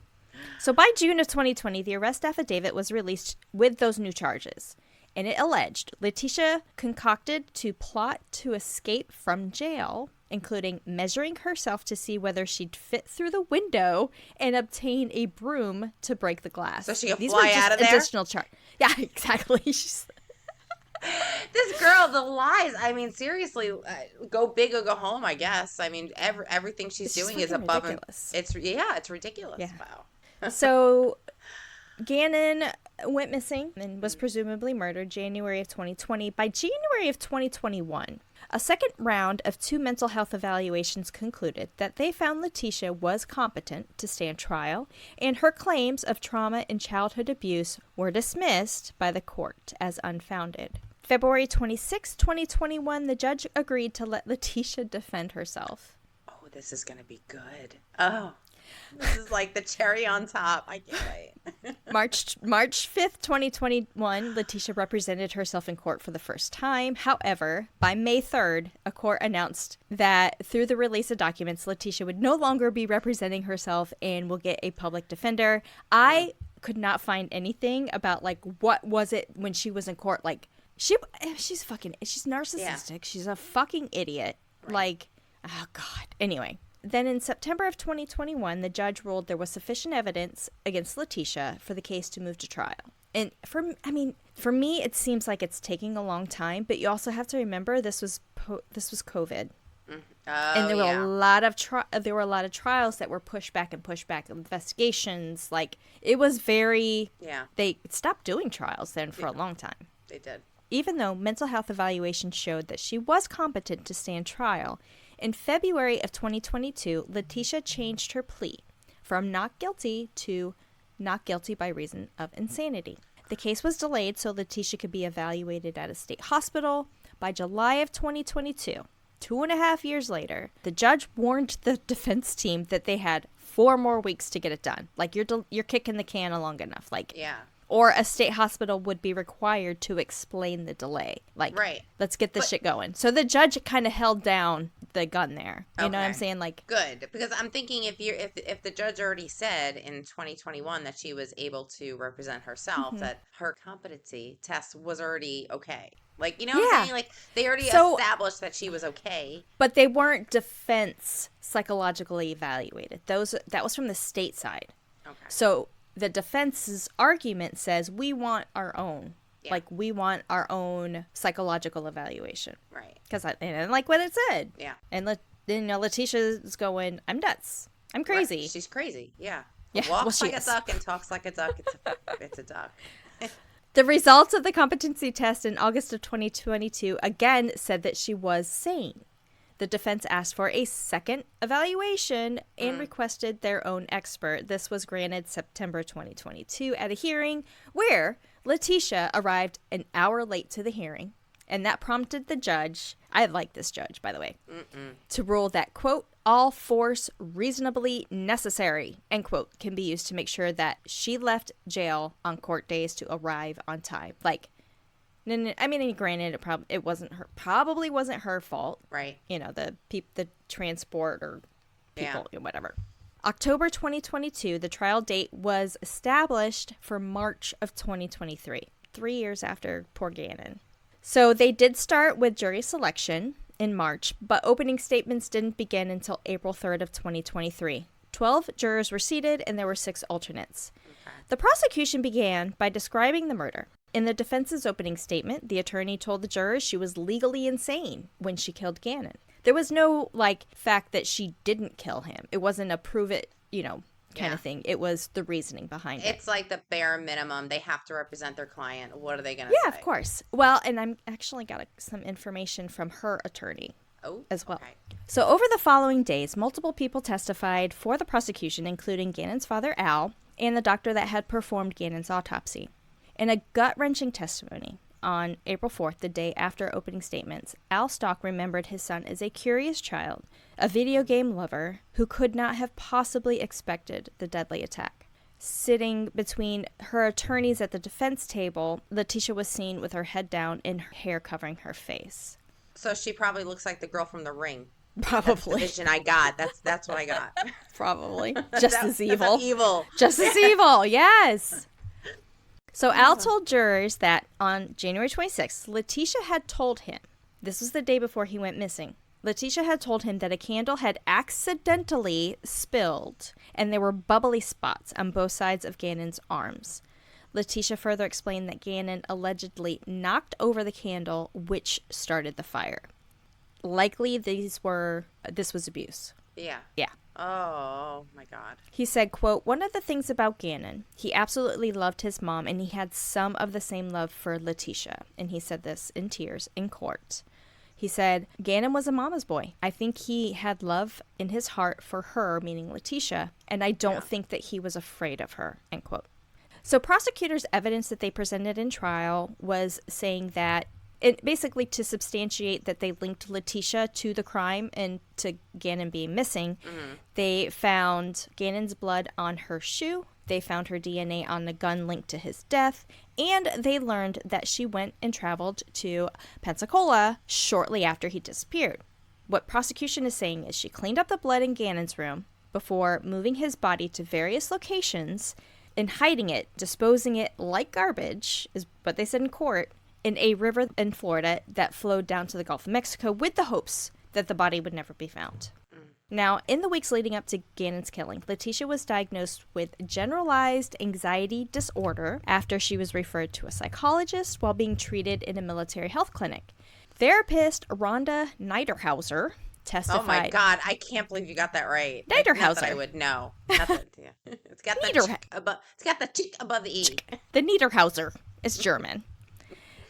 So by June of 2020, the arrest affidavit was released with those new charges. And it alleged Letitia concocted to plot to escape from jail, including measuring herself to see whether she'd fit through the window and obtain a broom to break the glass. So she could fly out of there? Additional charge. Yeah, exactly. This girl, the lies. I mean, seriously, go big or go home, I guess. I mean, everything she's doing is above ridiculous. It's ridiculous. Yeah. Wow. So Gannon went missing and was presumably murdered January of 2020. By January of 2021, a second round of 2 mental health evaluations concluded that they found Letitia was competent to stand trial, and her claims of trauma and childhood abuse were dismissed by the court as unfounded. February 26, 2021, the judge agreed to let Letitia defend herself. Oh, this is going to be good. Oh, this is like the cherry on top. I can't wait. March 5th, 2021, Letitia represented herself in court for the first time. However, by May 3rd, a court announced that through the release of documents, Letitia would no longer be representing herself and will get a public defender. I could not find anything about, like, what was it when she was in court. Like, she's narcissistic. Yeah. She's a fucking idiot. Right. Like, oh, God. Anyway. Then in September of 2021, the judge ruled there was sufficient evidence against Letitia for the case to move to trial. And for me, it seems like it's taking a long time, but you also have to remember this was COVID. And there were a lot of trials that were pushed back, investigations. Like, it was very, they stopped doing trials then for a long time. They did. Even though mental health evaluations showed that she was competent to stand trial, in February of 2022, Letitia changed her plea from not guilty to not guilty by reason of insanity. The case was delayed so Letitia could be evaluated at a state hospital. By July of 2022, 2.5 years later, the judge warned the defense team that they had 4 more weeks to get it done. Like, you're kicking the can long enough. Like, yeah. Or a state hospital would be required to explain the delay. Like, right. Let's get this shit going. So the judge kind of held down the gun there. You know what I'm saying? Like, good, because I'm thinking if the judge already said in 2021 that she was able to represent herself, that her competency test was already okay. Like, you know what I'm saying? Like, they already established that she was okay. But they weren't defense psychologically evaluated. That was from the state side. Okay. So the defense's argument says we want our own. Yeah. Like, we want our own psychological evaluation. Right. Because I didn't like what it said. Yeah. And Letitia's going, I'm nuts. I'm crazy. Right. She's crazy. Yeah. Walks like a duck and talks like a duck. It's a duck. The results of the competency test in August of 2022 again said that she was sane. The defense asked for a second evaluation and requested their own expert. This was granted September 2022 at a hearing where Letitia arrived an hour late to the hearing. And that prompted the judge, I like this judge, by the way, to rule that, quote, all force reasonably necessary, end quote, can be used to make sure that she left jail on court days to arrive on time. Like, And I mean, granted, it probably wasn't her fault. Right. The transport or people, whatever. October 2022, the trial date was established for March of 2023, 3 years after poor Gannon. So they did start with jury selection in March, but opening statements didn't begin until April 3rd of 2023. 12 jurors were seated, and there were 6 alternates. Okay. The prosecution began by describing the murder. In the defense's opening statement, the attorney told the jurors she was legally insane when she killed Gannon. There was no, fact that she didn't kill him. It wasn't a prove it, kind of thing. It was the reasoning behind it. It's like the bare minimum. They have to represent their client. What are they going to say? Yeah, of course. Well, and I'm actually got some information from her attorney as well. Okay. So over the following days, multiple people testified for the prosecution, including Gannon's father, Al, and the doctor that had performed Gannon's autopsy. In a gut-wrenching testimony, on April 4th, the day after opening statements, Al Stauch remembered his son as a curious child, a video game lover who could not have possibly expected the deadly attack. Sitting between her attorneys at the defense table, Letitia was seen with her head down and her hair covering her face. So she probably looks like the girl from The Ring. Probably. That's the vision I got. That's what I got. Probably. Just as evil. That's evil. Just as evil, yes. So Al told jurors that on January 26th, Letitia had told him, this was the day before he went missing, Letitia had told him that a candle had accidentally spilled and there were bubbly spots on both sides of Gannon's arms. Letitia further explained that Gannon allegedly knocked over the candle, which started the fire. Likely this was abuse. Yeah. Yeah. Oh, my God. He said, quote, one of the things about Gannon, he absolutely loved his mom, and he had some of the same love for Letitia. And he said this in tears in court. He said, Gannon was a mama's boy. I think he had love in his heart for her, meaning Letitia, and I don't think that he was afraid of her, end quote. So prosecutors' evidence that they presented in trial was saying that basically to substantiate that they linked Letitia to the crime and to Gannon being missing, they found Gannon's blood on her shoe, they found her DNA on the gun linked to his death, and they learned that she went and traveled to Pensacola shortly after he disappeared. What prosecution is saying is she cleaned up the blood in Gannon's room before moving his body to various locations and hiding it, disposing it like garbage, is what they said in court, in a river in Florida that flowed down to the Gulf of Mexico with the hopes that the body would never be found. Now, in the weeks leading up to Gannon's killing, Letitia was diagnosed with generalized anxiety disorder after she was referred to a psychologist while being treated in a military health clinic. Therapist Rhonda Niederhauser testified. Oh my God, I can't believe you got that right. Niederhauser. Not that I would know. It's got the tick above the E. The Niederhauser is German.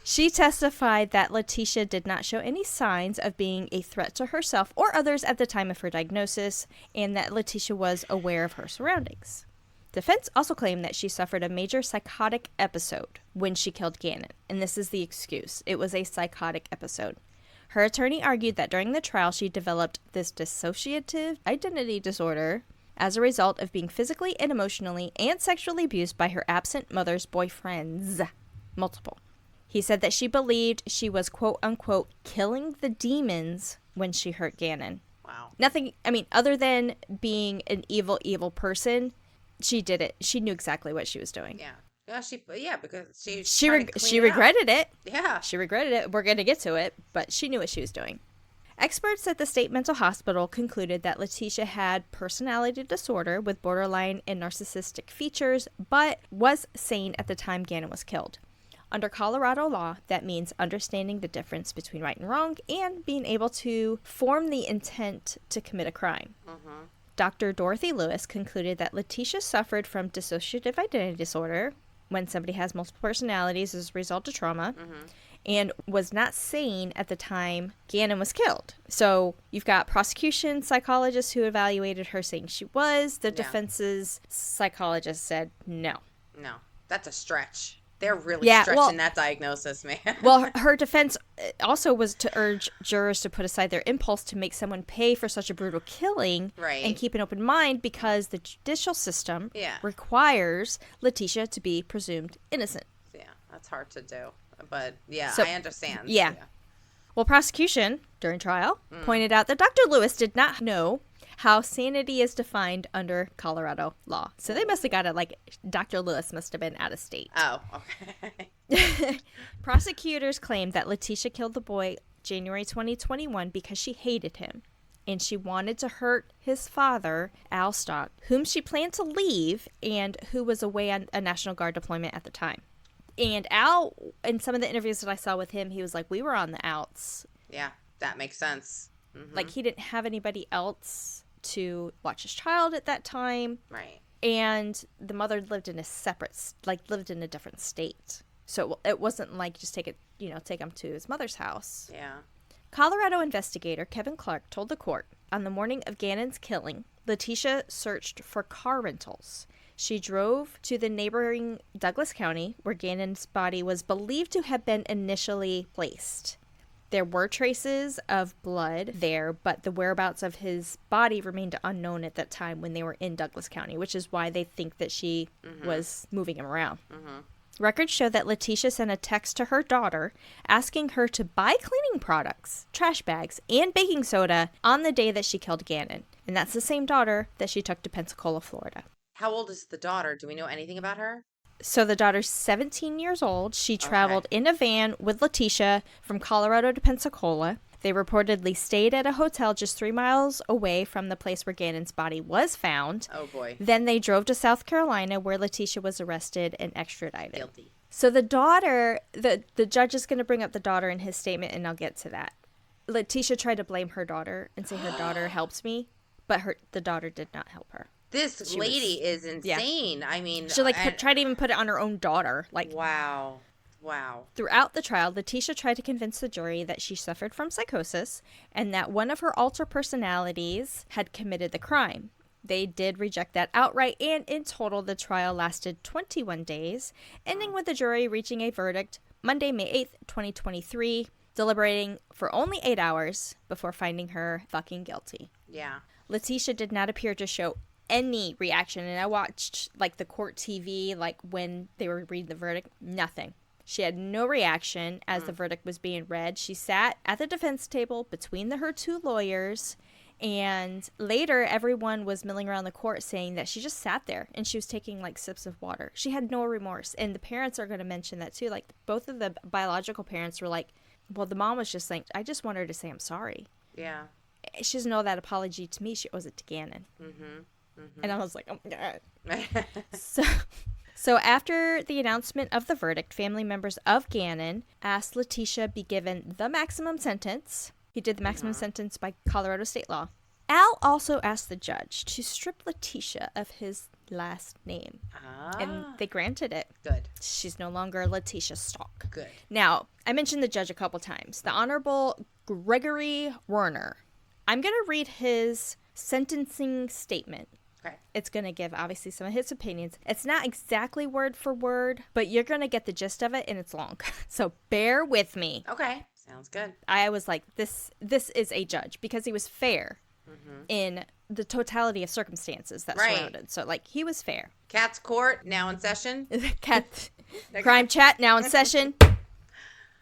She testified that Letitia did not show any signs of being a threat to herself or others at the time of her diagnosis, and that Letitia was aware of her surroundings. Defense also claimed that she suffered a major psychotic episode when she killed Gannon, and this is the excuse. It was a psychotic episode. Her attorney argued that during the trial she developed this dissociative identity disorder as a result of being physically and emotionally and sexually abused by her absent mother's boyfriends. Multiple. He said that she believed she was, quote-unquote, killing the demons when she hurt Gannon. Wow. Nothing, other than being an evil, evil person, she did it. She knew exactly what she was doing. Yeah. Because she regretted it. Yeah. She regretted it. We're going to get to it, but she knew what she was doing. Experts at the state mental hospital concluded that Letitia had personality disorder with borderline and narcissistic features, but was sane at the time Gannon was killed. Under Colorado law, that means understanding the difference between right and wrong and being able to form the intent to commit a crime. Dr. Dorothy Lewis concluded that Letitia suffered from dissociative identity disorder, when somebody has multiple personalities as a result of trauma, and was not sane at the time Gannon was killed. So you've got prosecution psychologists who evaluated her saying she was. The defense's psychologist said no. No, that's a stretch. They're really stretching that diagnosis, man. Well, her defense also was to urge jurors to put aside their impulse to make someone pay for such a brutal killing and keep an open mind because the judicial system requires Letitia to be presumed innocent. Yeah, that's hard to do. but yeah, So, I understand. yeah. Well, prosecution, during trial, pointed out that Dr. Lewis did not know how sanity is defined under Colorado law. So they must have got it like Dr. Lewis must have been out of state. Oh, okay. Prosecutors claimed that Letitia killed the boy January 2021 because she hated him. And she wanted to hurt his father, Al Stauch, whom she planned to leave and who was away on a National Guard deployment at the time. And Al, in some of the interviews that I saw with him, he was like, we were on the outs. Yeah, that makes sense. Mm-hmm. Like, he didn't have anybody else to watch his child at that time. Right. And the mother lived in a different state. So it wasn't like just take him to his mother's house. Yeah. Colorado investigator Kevin Clark told the court on the morning of Gannon's killing, Letitia searched for car rentals. She drove to the neighboring Douglas County, where Gannon's body was believed to have been initially placed. There were traces of blood there, but the whereabouts of his body remained unknown at that time when they were in Douglas County, which is why they think that she was moving him around. Mm-hmm. Records show that Letitia sent a text to her daughter asking her to buy cleaning products, trash bags, and baking soda on the day that she killed Gannon. And that's the same daughter that she took to Pensacola, Florida. How old is the daughter? Do we know anything about her? So the daughter's 17 years old. She traveled in a van with Letitia from Colorado to Pensacola. They reportedly stayed at a hotel just 3 miles away from the place where Gannon's body was found. Oh, boy. Then they drove to South Carolina, where Letitia was arrested and extradited. Guilty. So the daughter, the judge is going to bring up the daughter in his statement, and I'll get to that. Letitia tried to blame her daughter and say her daughter helps me, but the daughter did not help her. This lady is insane. Yeah. I mean, she tried to even put it on her own daughter. Like, wow. Throughout the trial, Letitia tried to convince the jury that she suffered from psychosis and that one of her alter personalities had committed the crime. They did reject that outright, and in total, the trial lasted 21 days, ending with the jury reaching a verdict Monday, May 8th, 2023, deliberating for only 8 hours before finding her fucking guilty. Yeah. Letitia did not appear to show any reaction, and I watched the court TV when they were reading the verdict. Nothing. She had no reaction as the verdict was being read. She sat at the defense table between her two lawyers, and later everyone was milling around the court saying that she just sat there and she was taking sips of water. She had no remorse, and the parents are going to mention that too. Both of the biological parents were like, well, the mom was just like, I just want her to say I'm sorry. Yeah. She doesn't owe that apology to me. She owes it to Gannon. Mm-hmm. Mm-hmm. And I was like, oh my God. So after the announcement of the verdict, family members of Gannon asked Letitia be given the maximum sentence. He did the maximum sentence by Colorado state law. Al also asked the judge to strip Letitia of his last name. And they granted it. Good. She's no longer Letitia Stauch. Good. Now, I mentioned the judge a couple times. The Honorable Gregory Werner. I'm going to read his sentencing statement. Okay. It's going to give, obviously, some of his opinions. It's not exactly word for word, but you're going to get the gist of it, and it's long. So bear with me. Okay. Sounds good. I was like, this is a judge, because he was fair in the totality of circumstances that surrounded. So, he was fair. Kat's court, now in session. Kat, CrimeChat, now in session.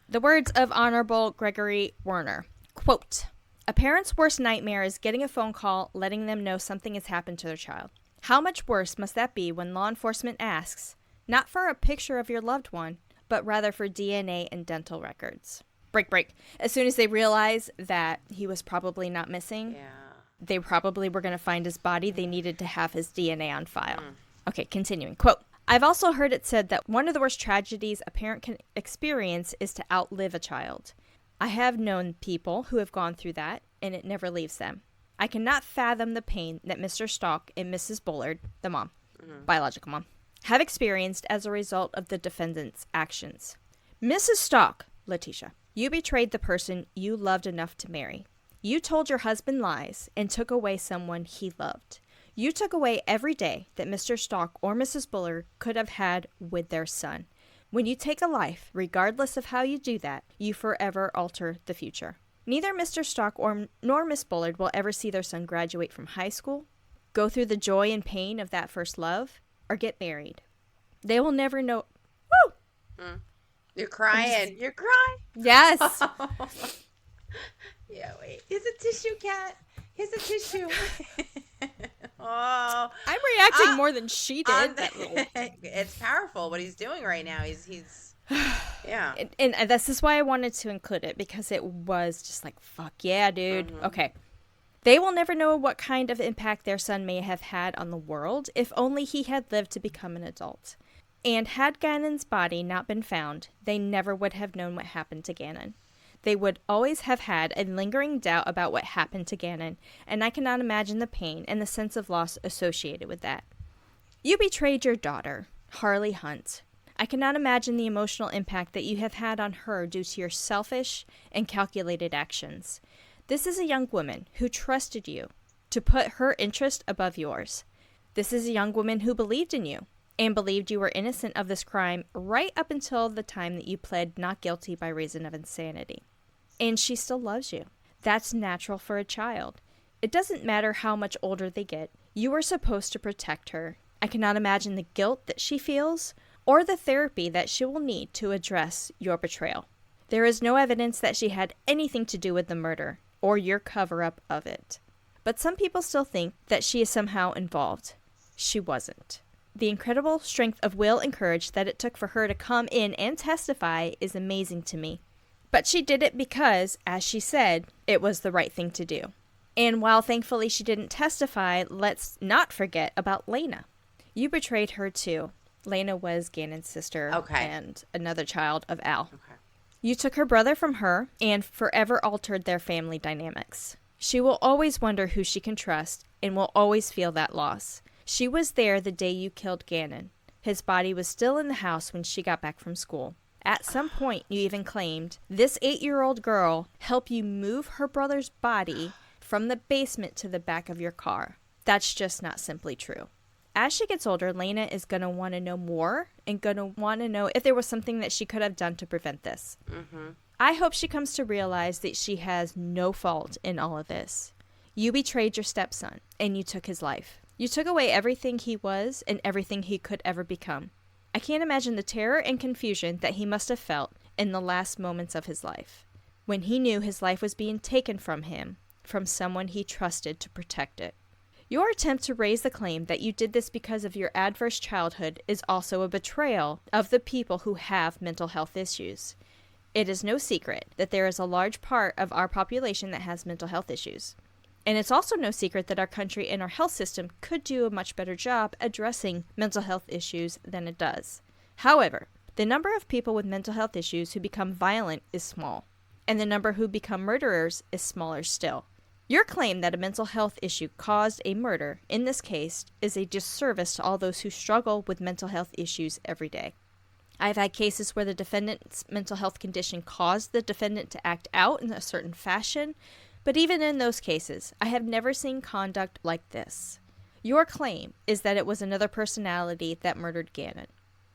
The words of Honorable Gregory Werner. Quote, a parent's worst nightmare is getting a phone call letting them know something has happened to their child. How much worse must that be when law enforcement asks, not for a picture of your loved one, but rather for DNA and dental records? Break. As soon as they realize that he was probably not missing, they probably were going to find his body. They needed to have his DNA on file. Okay, continuing. Quote, I've also heard it said that one of the worst tragedies a parent can experience is to outlive a child. I have known people who have gone through that, and it never leaves them. I cannot fathom the pain that Mr. Stauch and Mrs. Bullard, the mom, biological mom, have experienced as a result of the defendant's actions. Mrs. Stauch, Letitia, you betrayed the person you loved enough to marry. You told your husband lies and took away someone he loved. You took away every day that Mr. Stauch or Mrs. Bullard could have had with their son. When you take a life, regardless of how you do that, you forever alter the future. Neither Mr. Stauch nor Miss Bullard will ever see their son graduate from high school, go through the joy and pain of that first love, or get married. They will never know. Woo! You're crying. You're crying. Yes. Yeah, wait. Here's a tissue, Kat. Here's a tissue. Oh. I'm reacting more than she did. It's powerful what he's doing right now. He's yeah. And this is why I wanted to include it, because it was just like, fuck yeah, dude. Mm-hmm. Okay. They will never know what kind of impact their son may have had on the world if only he had lived to become an adult. And had Gannon's body not been found, they never would have known what happened to Gannon. They would always have had a lingering doubt about what happened to Gannon, and I cannot imagine the pain and the sense of loss associated with that. You betrayed your daughter, Harley Hunt. I cannot imagine the emotional impact that you have had on her due to your selfish and calculated actions. This is a young woman who trusted you to put her interest above yours. This is a young woman who believed in you and believed you were innocent of this crime right up until the time that you pled not guilty by reason of insanity. And she still loves you. That's natural for a child. It doesn't matter how much older they get. You are supposed to protect her. I cannot imagine the guilt that she feels or the therapy that she will need to address your betrayal. There is no evidence that she had anything to do with the murder or your cover-up of it. But some people still think that she is somehow involved. She wasn't. The incredible strength of will and courage that it took for her to come in and testify is amazing to me. But she did it because, as she said, it was the right thing to do. And while thankfully she didn't testify, let's not forget about Lena. You betrayed her too. Lena was Gannon's sister and another child of Al. Okay. You took her brother from her and forever altered their family dynamics. She will always wonder who she can trust and will always feel that loss. She was there the day you killed Gannon. His body was still in the house when she got back from school. At some point, you even claimed this 8-year-old girl helped you move her brother's body from the basement to the back of your car. That's just not simply true. As she gets older, Lena is going to want to know more and going to want to know if there was something that she could have done to prevent this. Mm-hmm. I hope she comes to realize that she has no fault in all of this. You betrayed your stepson, and you took his life. You took away everything he was and everything he could ever become. I can't imagine the terror and confusion that he must have felt in the last moments of his life, when he knew his life was being taken from him, from someone he trusted to protect it. Your attempt to raise the claim that you did this because of your adverse childhood is also a betrayal of the people who have mental health issues. It is no secret that there is a large part of our population that has mental health issues. And it's also no secret that our country and our health system could do a much better job addressing mental health issues than it does. However, the number of people with mental health issues who become violent is small, and the number who become murderers is smaller still. Your claim that a mental health issue caused a murder, in this case, is a disservice to all those who struggle with mental health issues every day. I've had cases where the defendant's mental health condition caused the defendant to act out in a certain fashion, but even in those cases, I have never seen conduct like this. Your claim is that it was another personality that murdered Gannon.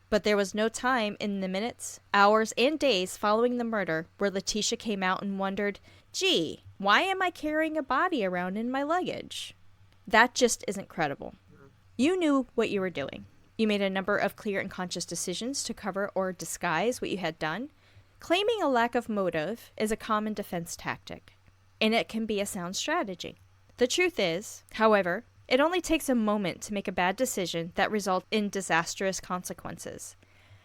But there was no time in the minutes, hours, and days following the murder where Letitia came out and wondered, gee, why am I carrying a body around in my luggage? That just isn't credible. You knew what you were doing. You made a number of clear and conscious decisions to cover or disguise what you had done. Claiming a lack of motive is a common defense tactic, and it can be a sound strategy. The truth is, however, it only takes a moment to make a bad decision that results in disastrous consequences.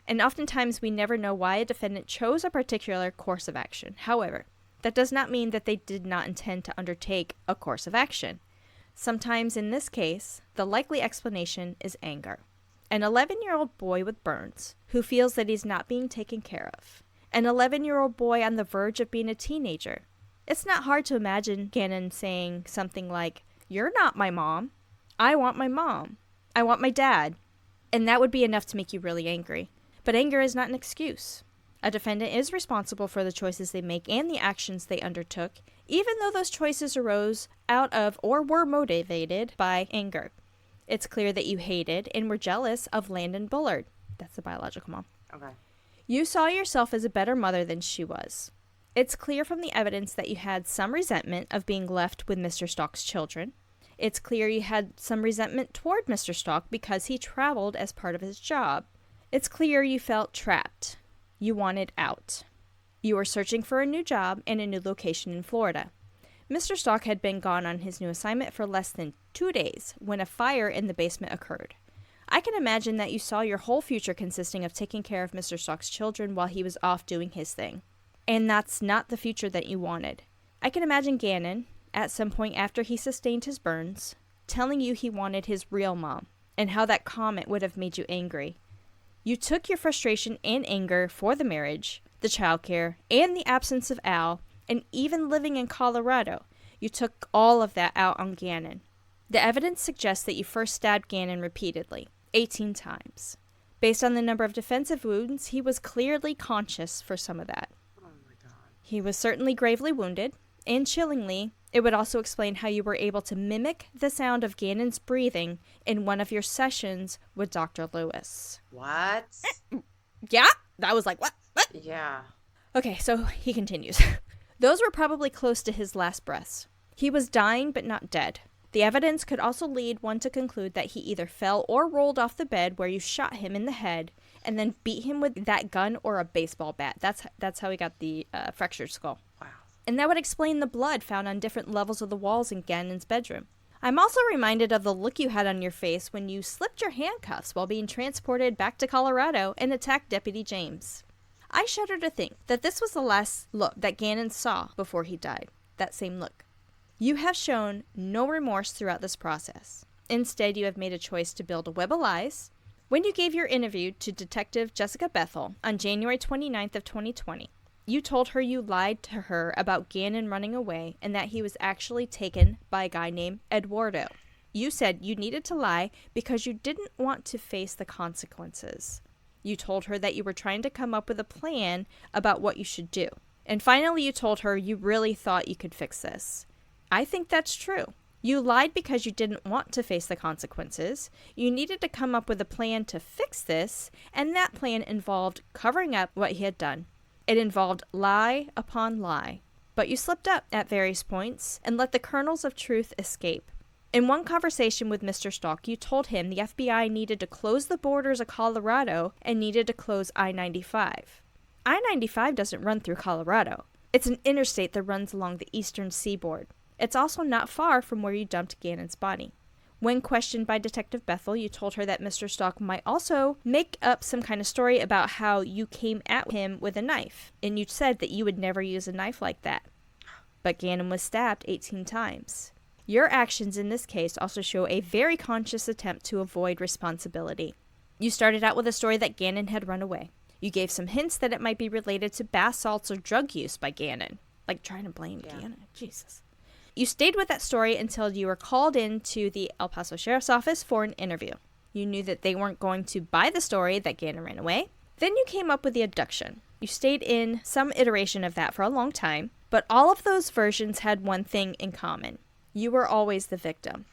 And oftentimes we never know why a defendant chose a particular course of action. However, that does not mean that they did not intend to undertake a course of action. Sometimes in this case, the likely explanation is anger. An 11-year-old boy with burns who feels that he's not being taken care of. An 11-year-old boy on the verge of being a teenager. It's not hard to imagine Gannon saying something like, "You're not my mom. I want my mom. I want my dad." And that would be enough to make you really angry. But anger is not an excuse. A defendant is responsible for the choices they make and the actions they undertook, even though those choices arose out of or were motivated by anger. It's clear that you hated and were jealous of Landon Bullard. That's the biological mom. Okay. You saw yourself as a better mother than she was. It's clear from the evidence that you had some resentment of being left with Mr. Stauch's children. It's clear you had some resentment toward Mr. Stauch because he traveled as part of his job. It's clear you felt trapped. You wanted out. You were searching for a new job and a new location in Florida. Mr. Stauch had been gone on his new assignment for less than 2 days when a fire in the basement occurred. I can imagine that you saw your whole future consisting of taking care of Mr. Stauch's children while he was off doing his thing. And that's not the future that you wanted. I can imagine Gannon, at some point after he sustained his burns, telling you he wanted his real mom, and how that comment would have made you angry. You took your frustration and anger for the marriage, the childcare, and the absence of Al, and even living in Colorado. You took all of that out on Gannon. The evidence suggests that you first stabbed Gannon repeatedly, 18 times. Based on the number of defensive wounds, he was clearly conscious for some of that. Oh my God. He was certainly gravely wounded, and chillingly, it would also explain how you were able to mimic the sound of Gannon's breathing in one of your sessions with Dr. Lewis. What? Yeah? I was like, what? Yeah. Okay, so he continues. Those were probably close to his last breaths. He was dying, but not dead. The evidence could also lead one to conclude that he either fell or rolled off the bed where you shot him in the head and then beat him with that gun or a baseball bat. That's how he got the fractured skull. Wow. And that would explain the blood found on different levels of the walls in Gannon's bedroom. I'm also reminded of the look you had on your face when you slipped your handcuffs while being transported back to Colorado and attacked Deputy James. I shudder to think that this was the last look that Gannon saw before he died. That same look. You have shown no remorse throughout this process. Instead, you have made a choice to build a web of lies. When you gave your interview to Detective Jessica Bethel on January 29th of 2020, you told her you lied to her about Gannon running away and that he was actually taken by a guy named Eduardo. You said you needed to lie because you didn't want to face the consequences. You told her that you were trying to come up with a plan about what you should do. And finally, you told her you really thought you could fix this. I think that's true. You lied because you didn't want to face the consequences. You needed to come up with a plan to fix this, and that plan involved covering up what he had done. It involved lie upon lie. But you slipped up at various points and let the kernels of truth escape. In one conversation with Mr. Stauch, you told him the FBI needed to close the borders of Colorado and needed to close I-95. I-95 doesn't run through Colorado. It's an interstate that runs along the eastern seaboard. It's also not far from where you dumped Gannon's body. When questioned by Detective Bethel, you told her that Mr. Stauch might also make up some kind of story about how you came at him with a knife, and you said that you would never use a knife like that. But Gannon was stabbed 18 times. Your actions in this case also show a very conscious attempt to avoid responsibility. You started out with a story that Gannon had run away. You gave some hints that it might be related to bath salts or drug use by Gannon. Like trying to blame Gannon. Jesus. You stayed with that story until you were called into the El Paso Sheriff's Office for an interview. You knew that they weren't going to buy the story that Gannon ran away. Then you came up with the abduction. You stayed in some iteration of that for a long time, but all of those versions had one thing in common. You were always the victim.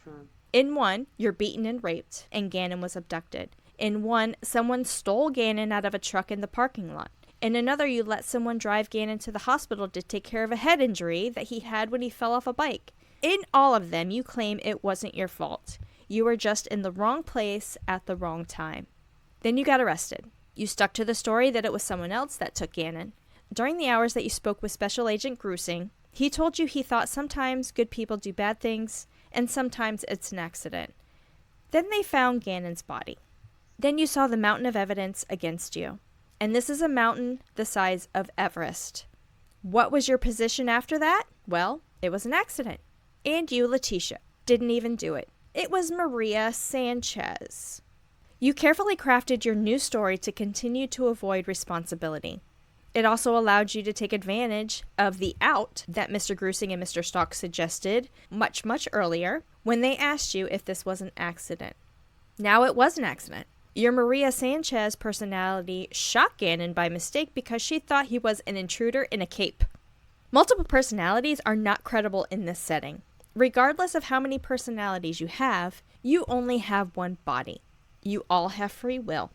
In one, you're beaten and raped, and Gannon was abducted. In one, someone stole Gannon out of a truck in the parking lot. In another, you let someone drive Gannon to the hospital to take care of a head injury that he had when he fell off a bike. In all of them, you claim it wasn't your fault. You were just in the wrong place at the wrong time. Then you got arrested. You stuck to the story that it was someone else that took Gannon. During the hours that you spoke with Special Agent Grusing, he told you he thought sometimes good people do bad things, and sometimes it's an accident. Then they found Gannon's body. Then you saw the mountain of evidence against you. And this is a mountain the size of Everest. What was your position after that? Well, it was an accident. And you, Letitia, didn't even do it. It was Maria Sanchez. You carefully crafted your new story to continue to avoid responsibility. It also allowed you to take advantage of the out that Mr. Grusing and Mr. Stauch suggested much, much earlier when they asked you if this was an accident. Now it was an accident. Your Maria Sanchez personality shot Gannon by mistake because she thought he was an intruder in a cape. Multiple personalities are not credible in this setting. Regardless of how many personalities you have, you only have one body. You all have free will.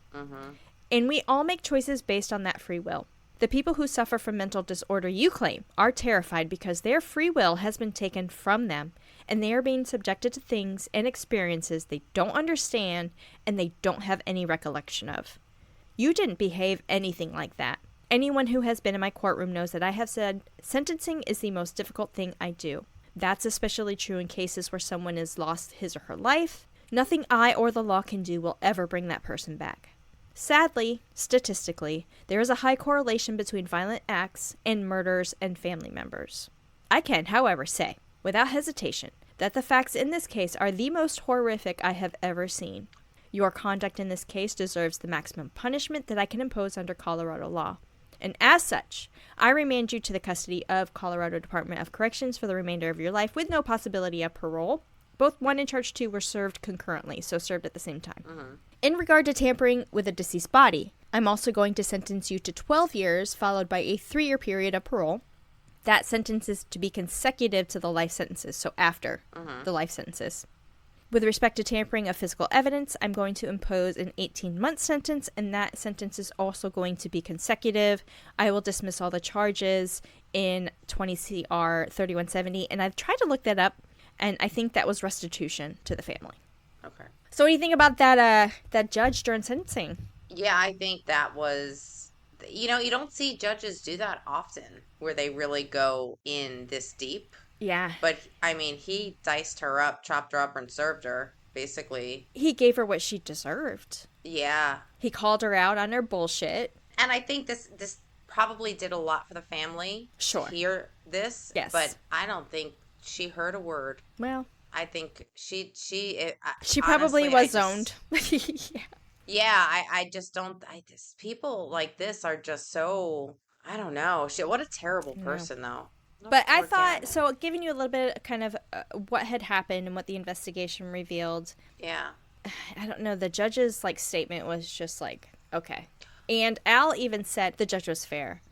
And we all make choices based on that free will. The people who suffer from mental disorder you claim are terrified because their free will has been taken from them and they are being subjected to things and experiences they don't understand and they don't have any recollection of. You didn't behave anything like that. Anyone who has been in my courtroom knows that I have said sentencing is the most difficult thing I do. That's especially true in cases where someone has lost his or her life. Nothing I or the law can do will ever bring that person back. Sadly, statistically, there is a high correlation between violent acts and murders and family members. I can, however, say, without hesitation, that the facts in this case are the most horrific I have ever seen. Your conduct in this case deserves the maximum punishment that I can impose under Colorado law. And as such, I remand you to the custody of Colorado Department of Corrections for the remainder of your life with no possibility of parole. Both 1 and charge 2 were served concurrently, so served at the same time. Mm-hmm. In regard to tampering with a deceased body, I'm also going to sentence you to 12 years, followed by a 3-year period of parole. That sentence is to be consecutive to the life sentences, so after the life sentences. With respect to tampering of physical evidence, I'm going to impose an 18-month sentence, and that sentence is also going to be consecutive. I will dismiss all the charges in 20 CR 3170, and I've tried to look that up, and I think that was restitution to the family. Okay. So what do you think about that judge during sentencing? Yeah, I think that was, you don't see judges do that often, where they really go in this deep. Yeah. But, I mean, he diced her up, chopped her up, and served her, basically. He gave her what she deserved. Yeah. He called her out on her bullshit. And I think this probably did a lot for the family. Sure. To hear this. Yes. But I don't think she heard a word. Well. I think she probably was zoned. Yeah. Yeah, I just don't, people like this are just so, I don't know. What a terrible person, though. But I thought, so giving you a little bit kind of what had happened and what the investigation revealed. Yeah. I don't know. The judge's statement was just okay. And Al even said the judge was fair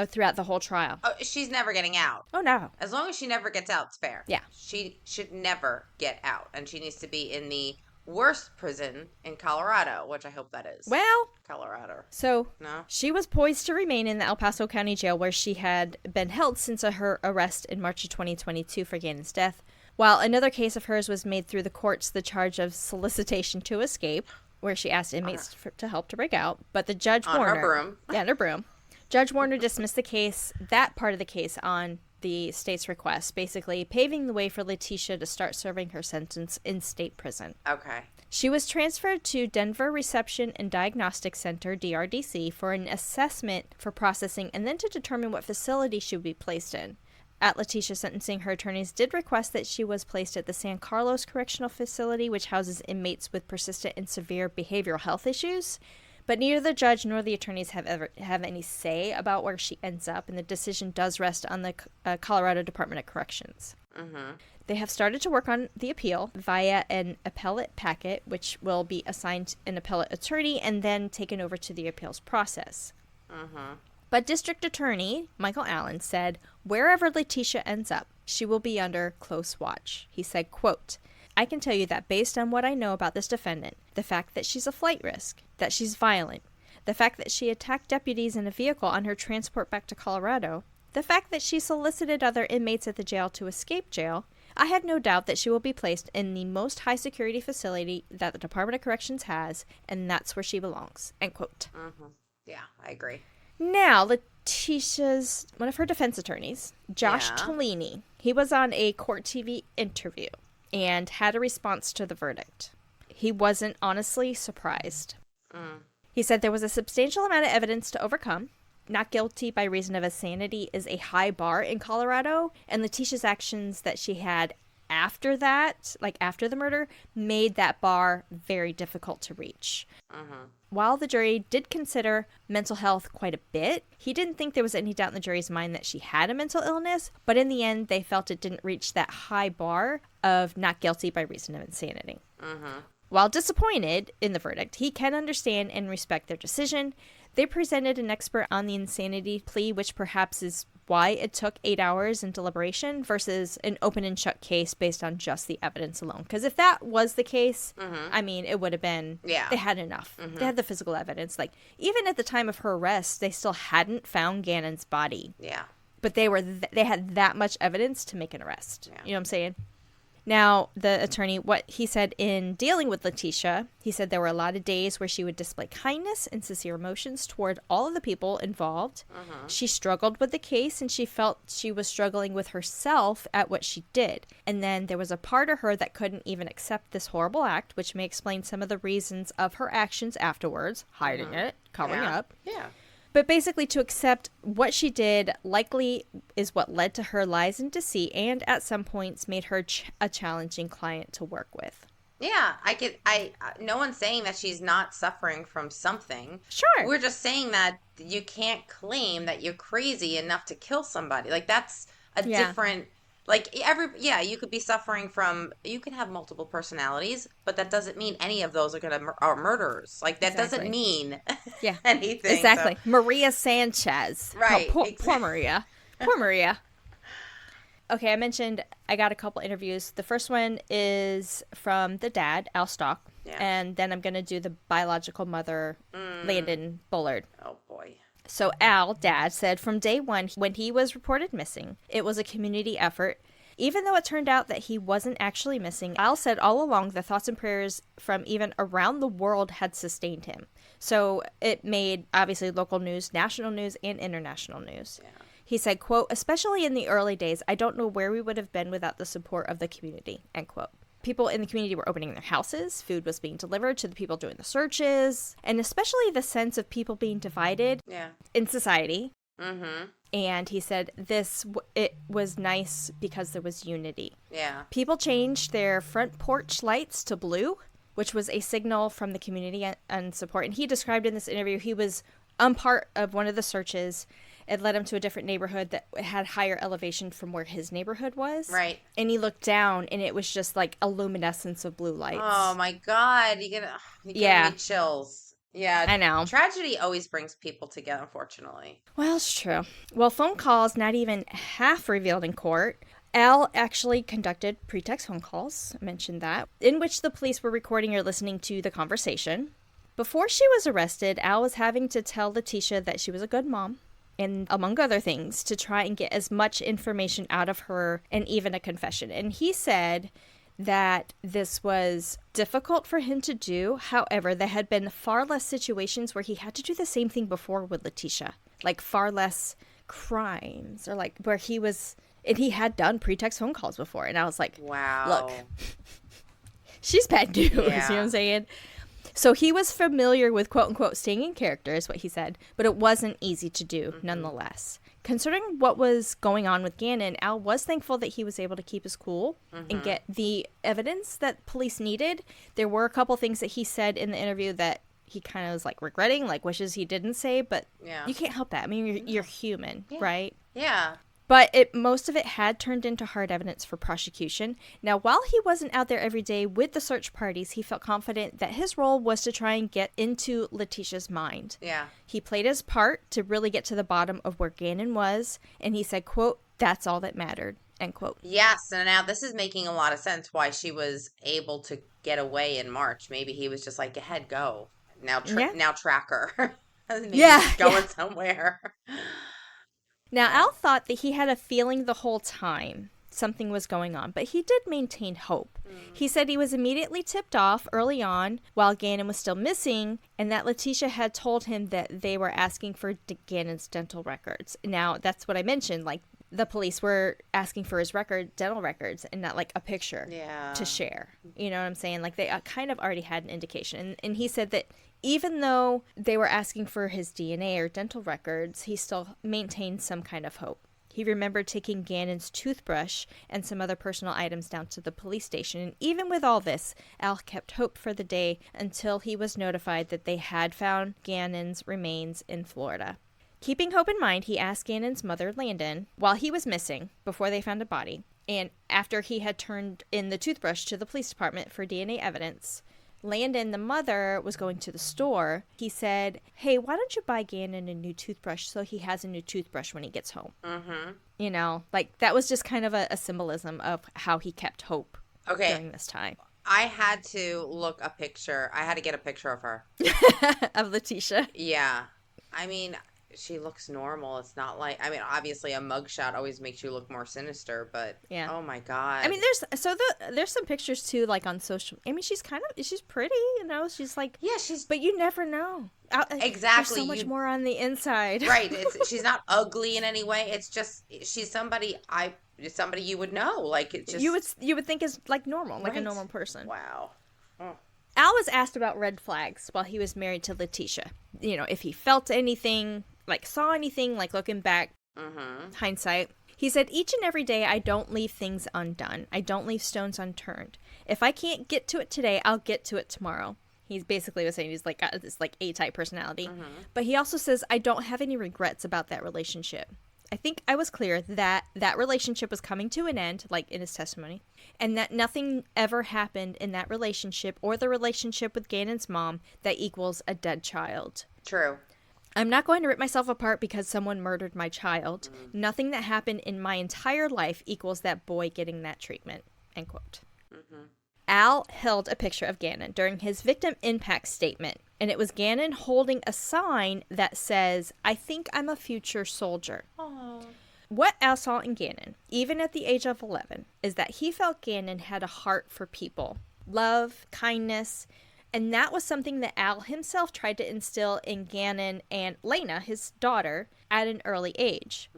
throughout the whole trial. Oh, she's never getting out. Oh, no. As long as she never gets out, it's fair. Yeah. She should never get out. And she needs to be in the worst prison in Colorado, which I hope that is. Well, Colorado. So, no? She was poised to remain in the El Paso County Jail where she had been held since her arrest in March of 2022 for Gannon's death, while another case of hers was made through the courts, the charge of solicitation to escape, where she asked inmates to help to break out, but the judge on Warner... her broom. Yeah, on her broom. Judge Warner dismissed that part of the case on the state's request, basically paving the way for Letitia to start serving her sentence in state prison. Okay. She was transferred to Denver Reception and Diagnostic Center, DRDC, for an assessment for processing and then to determine what facility she would be placed in. At Letitia's sentencing, her attorneys did request that she was placed at the San Carlos Correctional Facility, which houses inmates with persistent and severe behavioral health issues. But neither the judge nor the attorneys have any say about where she ends up, and the decision does rest on the Colorado Department of Corrections. Mm-hmm. They have started to work on the appeal via an appellate packet, which will be assigned an appellate attorney and then taken over to the appeals process. Mm-hmm. But District Attorney Michael Allen said, wherever Letitia ends up, she will be under close watch. He said, quote, I can tell you that based on what I know about this defendant, the fact that she's a flight risk, that she's violent, the fact that she attacked deputies in a vehicle on her transport back to Colorado, the fact that she solicited other inmates at the jail to escape jail, I have no doubt that she will be placed in the most high-security facility that the Department of Corrections has, and that's where she belongs. End quote. Mm-hmm. Yeah, I agree. Now, Letitia's, one of her defense attorneys, Josh Tolini, he was on a court TV interview and had a response to the verdict. He wasn't honestly surprised. He said there was a substantial amount of evidence to overcome. Not guilty by reason of insanity is a high bar in Colorado, and Letitia's actions that she had after that, after the murder, made that bar very difficult to reach. While the jury did consider mental health quite a bit, he didn't think there was any doubt in the jury's mind that she had a mental illness, but in the end, they felt it didn't reach that high bar of not guilty by reason of insanity. While disappointed in the verdict, he can understand and respect their decision. They presented an expert on the insanity plea, which perhaps is why it took 8 hours in deliberation versus an open and shut case based on just the evidence alone. Because if that was the case, I mean, it would have been, they had enough. They had the physical evidence. Even at the time of her arrest, they still hadn't found Gannon's body. Yeah. But they had that much evidence to make an arrest. Yeah. You know what I'm saying? Now, the attorney, what he said in dealing with Letitia, he said there were a lot of days where she would display kindness and sincere emotions toward all of the people involved. She struggled with the case, and she felt she was struggling with herself at what she did. And then there was a part of her that couldn't even accept this horrible act, which may explain some of the reasons of her actions afterwards, hiding it, covering up. Yeah. But basically, to accept what she did likely is what led to her lies and deceit, and at some points made her a challenging client to work with. Yeah, no one's saying that she's not suffering from something. Sure. We're just saying that you can't claim that you're crazy enough to kill somebody. Like, that's a different, like, you could be suffering from, you can have multiple personalities, but that doesn't mean any of those are murderers. Like, that doesn't mean anything. Exactly. So. Maria Sanchez. Right. Poor Maria. Poor Maria. Okay, I mentioned I got a couple interviews. The first one is from the dad, Al Stauch, and then I'm going to do the biological mother, Landon Bullard. Oh, boy. So Al, dad, said from day one when he was reported missing, it was a community effort. Even though it turned out that he wasn't actually missing, Al said all along the thoughts and prayers from even around the world had sustained him. So it made, obviously, local news, national news, and international news. Yeah. He said, quote, especially in the early days, I don't know where we would have been without the support of the community, end quote. People in the community were opening their houses, food was being delivered to the people doing the searches, and especially the sense of people being divided in society. Mm-hmm. And he said it was nice because there was unity. Yeah. People changed their front porch lights to blue, which was a signal from the community and support. And he described in this interview, he was part of one of the searches. It led him to a different neighborhood that had higher elevation from where his neighborhood was. Right. And he looked down, and it was just like a luminescence of blue lights. Oh, my God. You get me chills. Yeah. I know. Tragedy always brings people together, unfortunately. Well, it's true. Well, phone calls not even half revealed in court. Al actually conducted pretext phone calls, I mentioned that, in which the police were recording or listening to the conversation. Before she was arrested, Al was having to tell Letitia that she was a good mom, and among other things, to try and get as much information out of her and even a confession. And he said that this was difficult for him to do. However, there had been far less situations where he had to do the same thing before with Letitia, like far less crimes, or like where he was, and he had done pretext phone calls before. And I was like, wow, look, she's bad news. Yeah. You know what I'm saying? So he was familiar with, quote unquote, staying in character, is what he said, but it wasn't easy to do nonetheless. Considering what was going on with Gannon, Al was thankful that he was able to keep his cool and get the evidence that police needed. There were a couple things that he said in the interview that he kind of was like regretting, like wishes he didn't say, but you can't help that. I mean, you're human, right? Yeah. But most of it had turned into hard evidence for prosecution. Now, while he wasn't out there every day with the search parties, he felt confident that his role was to try and get into Letitia's mind. Yeah. He played his part to really get to the bottom of where Gannon was, and he said, quote, that's all that mattered, end quote. Yes, and now this is making a lot of sense why she was able to get away in March. Maybe he was just like, ahead, go. Now track her. Maybe she's going somewhere. Now, Al thought that he had a feeling the whole time something was going on, but he did maintain hope. He said he was immediately tipped off early on while Gannon was still missing, and that Letitia had told him that they were asking for Gannon's dental records. Now, that's what I mentioned, like the police were asking for his dental records, and not like a picture to share. You know what I'm saying? Like they kind of already had an indication. And he said that even though they were asking for his DNA or dental records, he still maintained some kind of hope. He remembered taking Gannon's toothbrush and some other personal items down to the police station. And even with all this, Al kept hope for the day until he was notified that they had found Gannon's remains in Florida. Keeping hope in mind, he asked Gannon's mother, Landon, while he was missing, before they found a body, and after he had turned in the toothbrush to the police department for DNA evidence, Landon, the mother, was going to the store. He said, hey, why don't you buy Gannon a new toothbrush so he has a new toothbrush when he gets home? Mm-hmm. You know, like that was just kind of a symbolism of how he kept hope during this time. I had to look a picture. I had to get a picture of her. Of Letitia? Yeah. I mean, she looks normal. It's not like, I mean, obviously a mugshot always makes you look more sinister, but Yeah. oh my God. I mean, there's some pictures too, like on social. I mean, she's pretty, you know. She's like, yeah, she's but you never know. exactly. There's so much more on the inside. Right. She's not ugly in any way. It's just she's somebody you would know. Like it just You would think is like normal, like a right. normal person. Wow. Oh. Al was asked about red flags while he was married to Letitia. You know, if he felt anything, like saw anything, like looking back, hindsight. He said, each and every day I don't leave things undone. I don't leave stones unturned. If I can't get to it today, I'll get to it tomorrow. He basically was saying he's like got this like A-type personality. But he also says, I don't have any regrets about that relationship. I think I was clear that that relationship was coming to an end, like in his testimony, and that nothing ever happened in that relationship or the relationship with Gannon's mom that equals a dead child. True. I'm not going to rip myself apart because someone murdered my child. Nothing that happened in my entire life equals that boy getting that treatment. End quote. Al held a picture of Gannon during his victim impact statement, and it was Gannon holding a sign that says, I think I'm a future soldier. Aww. What Al saw in Gannon, even at the age of 11, is that he felt Gannon had a heart for people, love, kindness, and that was something that Al himself tried to instill in Gannon and Lena, his daughter, at an early age.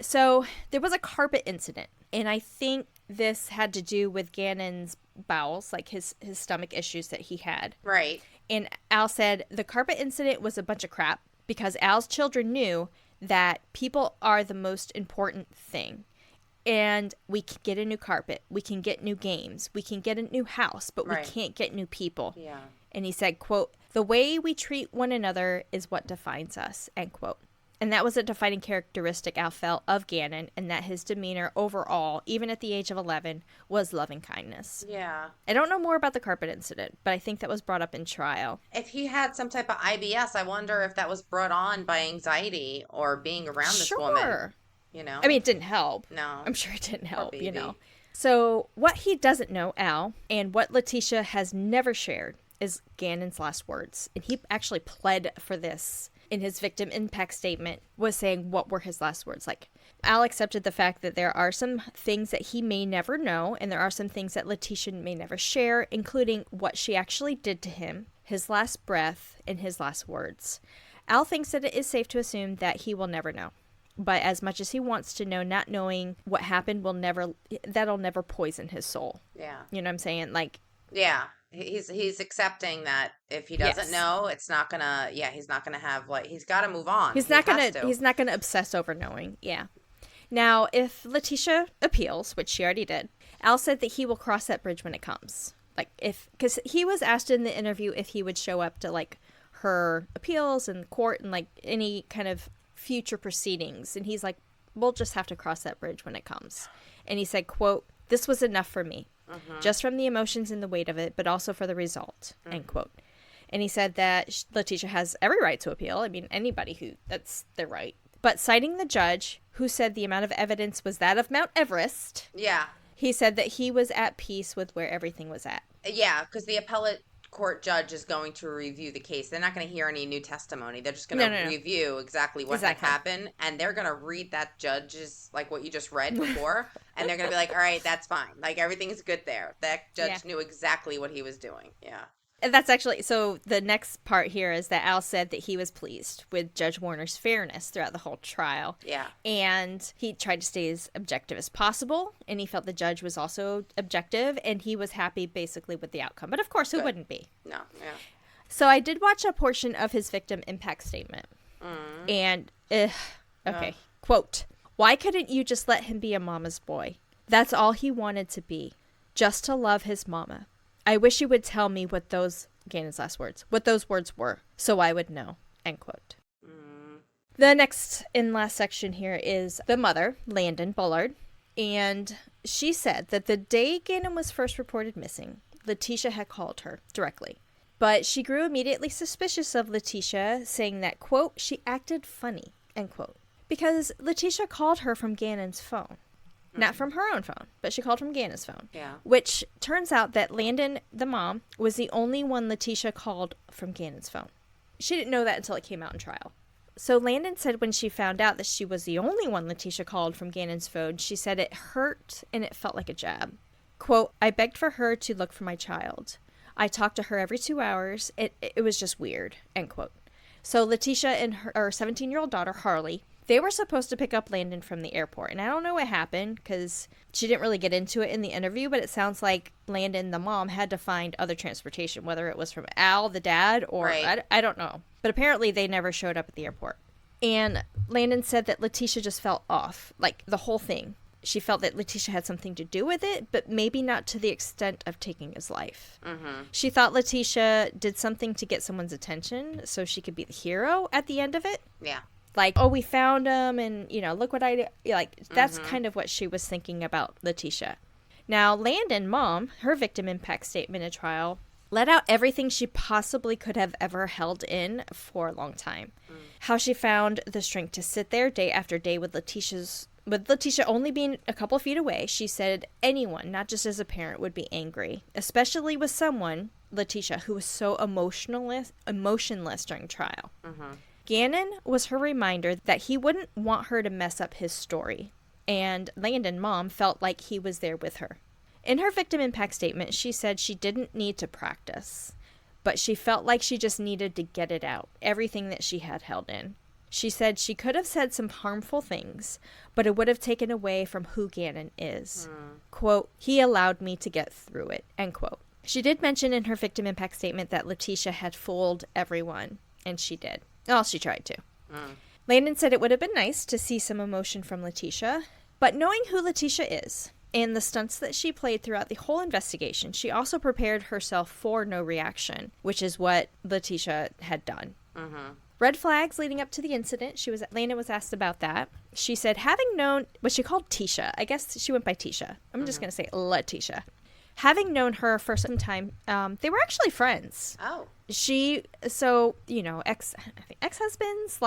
So there was a carpet incident, and I think this had to do with Gannon's bowels, like his stomach issues that he had. Right. And Al said the carpet incident was a bunch of crap because Al's children knew that people are the most important thing. And we can get a new carpet, we can get new games, we can get a new house, but right. we can't get new people. Yeah. And he said, quote, the way we treat one another is what defines us, end quote. And that was a defining characteristic Al felt of Gannon, and that his demeanor overall, even at the age of 11, was loving kindness. Yeah. I don't know more about the carpet incident, but I think that was brought up in trial. If he had some type of IBS, I wonder if that was brought on by anxiety or being around this woman. You know? I mean, it didn't help. No. I'm sure it didn't help, you know. So what he doesn't know, Al, and what Letitia has never shared is Gannon's last words. And he actually pled for this in his victim impact statement, was saying what were his last words. Like, Al accepted the fact that there are some things that he may never know, and there are some things that Letitia may never share, including what she actually did to him, his last breath, and his last words. Al thinks that it is safe to assume that he will never know. But as much as he wants to know, not knowing what happened that'll never poison his soul. Yeah. You know what I'm saying? Like, yeah. He's accepting that if he doesn't know, it's not gonna. Yeah, he's not gonna have he's got to move on. He's not gonna obsess over knowing. Yeah. Now, if Letitia appeals, which she already did, Al said that he will cross that bridge when it comes. Like because he was asked in the interview if he would show up to like her appeals and court and like any kind of future proceedings, and he's like, we'll just have to cross that bridge when it comes. And he said, quote, this was enough for me. Just from the emotions and the weight of it, but also for the result, end quote. And he said that Letitia has every right to appeal. I mean, anybody that's their right. But citing the judge, who said the amount of evidence was that of Mount Everest, he said that he was at peace with where everything was at. Yeah, because the appellate court judge is going to review the case. They're not going to hear any new testimony. They're just going to review exactly what had happened, and they're going to read that judge's, like what you just read before, and they're going to be like, all right, that's fine. Like, everything's good there. That judge knew exactly what he was doing. Yeah. And that's actually, so the next part here is that Al said that he was pleased with Judge Warner's fairness throughout the whole trial. Yeah. And he tried to stay as objective as possible, and he felt the judge was also objective, and he was happy basically with the outcome. But of course, who wouldn't be? No, yeah. So I did watch a portion of his victim impact statement. And, okay. Quote, why couldn't you just let him be a mama's boy? That's all he wanted to be. Just to love his mama. I wish you would tell me what those, Gannon's last words, what those words were, so I would know, end quote. The next and last section here is the mother, Landon Bullard, and she said that the day Gannon was first reported missing, Letitia had called her directly. But she grew immediately suspicious of Letitia, saying that, quote, she acted funny, end quote, because Letitia called her from Gannon's phone. Not from her own phone, but she called from Gannon's phone. Yeah. Which turns out that Landon, the mom, was the only one Letitia called from Gannon's phone. She didn't know that until it came out in trial. So Landon said when she found out that she was the only one Letitia called from Gannon's phone, she said it hurt and it felt like a jab. Quote, I begged for her to look for my child. I talked to her every 2 hours. It was just weird, end quote. So Letitia and her 17-year-old daughter, Harley, they were supposed to pick up Landon from the airport. And I don't know what happened because she didn't really get into it in the interview, but it sounds like Landon, the mom, had to find other transportation, whether it was from Al, the dad, or right. I don't know. But apparently they never showed up at the airport. And Landon said that Letitia just felt off, like the whole thing. She felt that Letitia had something to do with it, but maybe not to the extent of taking his life. Mm-hmm. She thought Letitia did something to get someone's attention so she could be the hero at the end of it. Yeah. Like, oh, we found him, and, look what I did. Like, that's kind of what she was thinking about Letitia. Now, Landon, mom, her victim impact statement at trial, let out everything she possibly could have ever held in for a long time. How she found the strength to sit there day after day with Letitia only being a couple feet away. She said anyone, not just as a parent, would be angry, especially with someone, Letitia, who was so emotionless during trial. Mm-hmm. Gannon was her reminder that he wouldn't want her to mess up his story, and Landon, mom, felt like he was there with her. In her victim impact statement, she said she didn't need to practice, but she felt like she just needed to get it out, everything that she had held in. She said she could have said some harmful things, but it would have taken away from who Gannon is. Quote, he allowed me to get through it, end quote. She did mention in her victim impact statement that Letitia had fooled everyone, and she did. Well, she tried to. Landon said it would have been nice to see some emotion from Letitia, but knowing who Letitia is and the stunts that she played throughout the whole investigation, she also prepared herself for no reaction, which is what Letitia had done. Mm-hmm. Red flags leading up to the incident. Landon was asked about that. She said, having known what she called Tisha, I guess she went by Tisha. I'm just going to say Letitia. Having known her for some time, they were actually friends. Oh. Ex-husband's,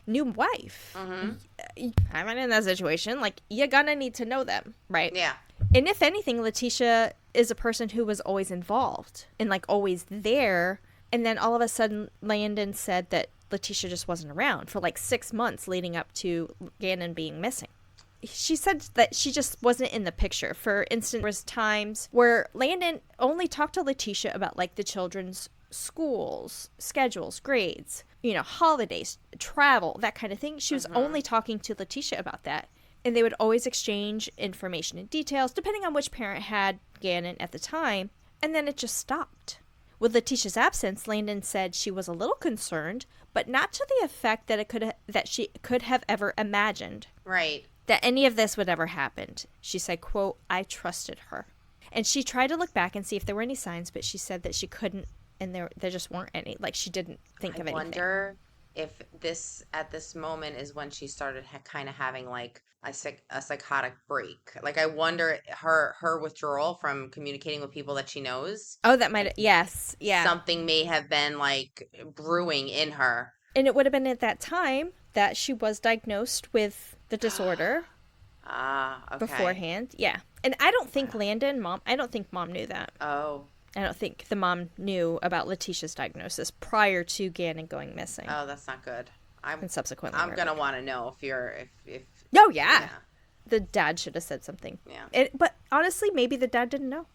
new wife. Mm-hmm. I'm in that situation. You're gonna need to know them, right? Yeah. And if anything, Letitia is a person who was always involved and, always there. And then all of a sudden, Landon said that Letitia just wasn't around for 6 months leading up to Gannon being missing. She said that she just wasn't in the picture. For instance, there was times where Landon only talked to Letitia about the children's schools, schedules, grades, holidays, travel, that kind of thing. She was only talking to Letitia about that. And they would always exchange information and details, depending on which parent had Gannon at the time. And then it just stopped. With Letitia's absence, Landon said she was a little concerned, but not to the effect that she could have ever imagined. Right. That any of this would ever happen. She said, quote, I trusted her. And she tried to look back and see if there were any signs, but she said that she couldn't, and there just weren't any. She didn't think of anything. I wonder if at this moment is when she started kind of having a psychotic break. I wonder her withdrawal from communicating with people that she knows. Oh, that might, yes, yeah. Something may have been brewing in her. And it would have been at that time that she was diagnosed with the disorder. Okay. Beforehand, yeah. And I don't think I don't think mom knew that. Oh. I don't think the mom knew about Letitia's diagnosis prior to Gannon going missing. Oh, that's not good. And subsequently I'm going to want to know if Oh, yeah. The dad should have said something. Yeah. But honestly, maybe the dad didn't know.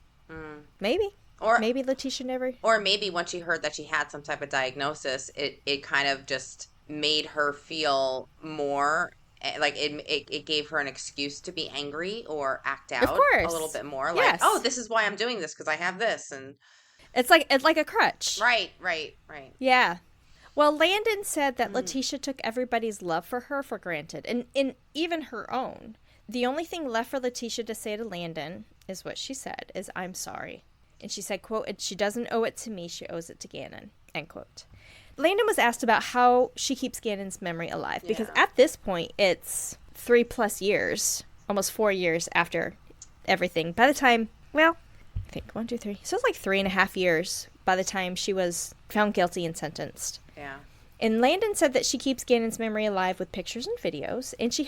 Maybe. Or maybe Letitia never. Or maybe when she heard that she had some type of diagnosis, it kind of just made her feel more it gave her an excuse to be angry or act out a little bit more. Yes. Oh, this is why I'm doing this, because I have this. And it's like a crutch. Right. Yeah. Well, Landon said that Letitia took everybody's love for her for granted, and even her own. The only thing left for Letitia to say to Landon is what she said, is, I'm sorry. And she said, quote, she doesn't owe it to me, she owes it to Gannon, end quote. Landon was asked about how she keeps Gannon's memory alive, because at this point, it's 3+ years, almost 4 years after everything. By the time, I think 1, 2, 3, so it's 3.5 years by the time she was found guilty and sentenced. Yeah. And Landon said that she keeps Gannon's memory alive with pictures and videos, and she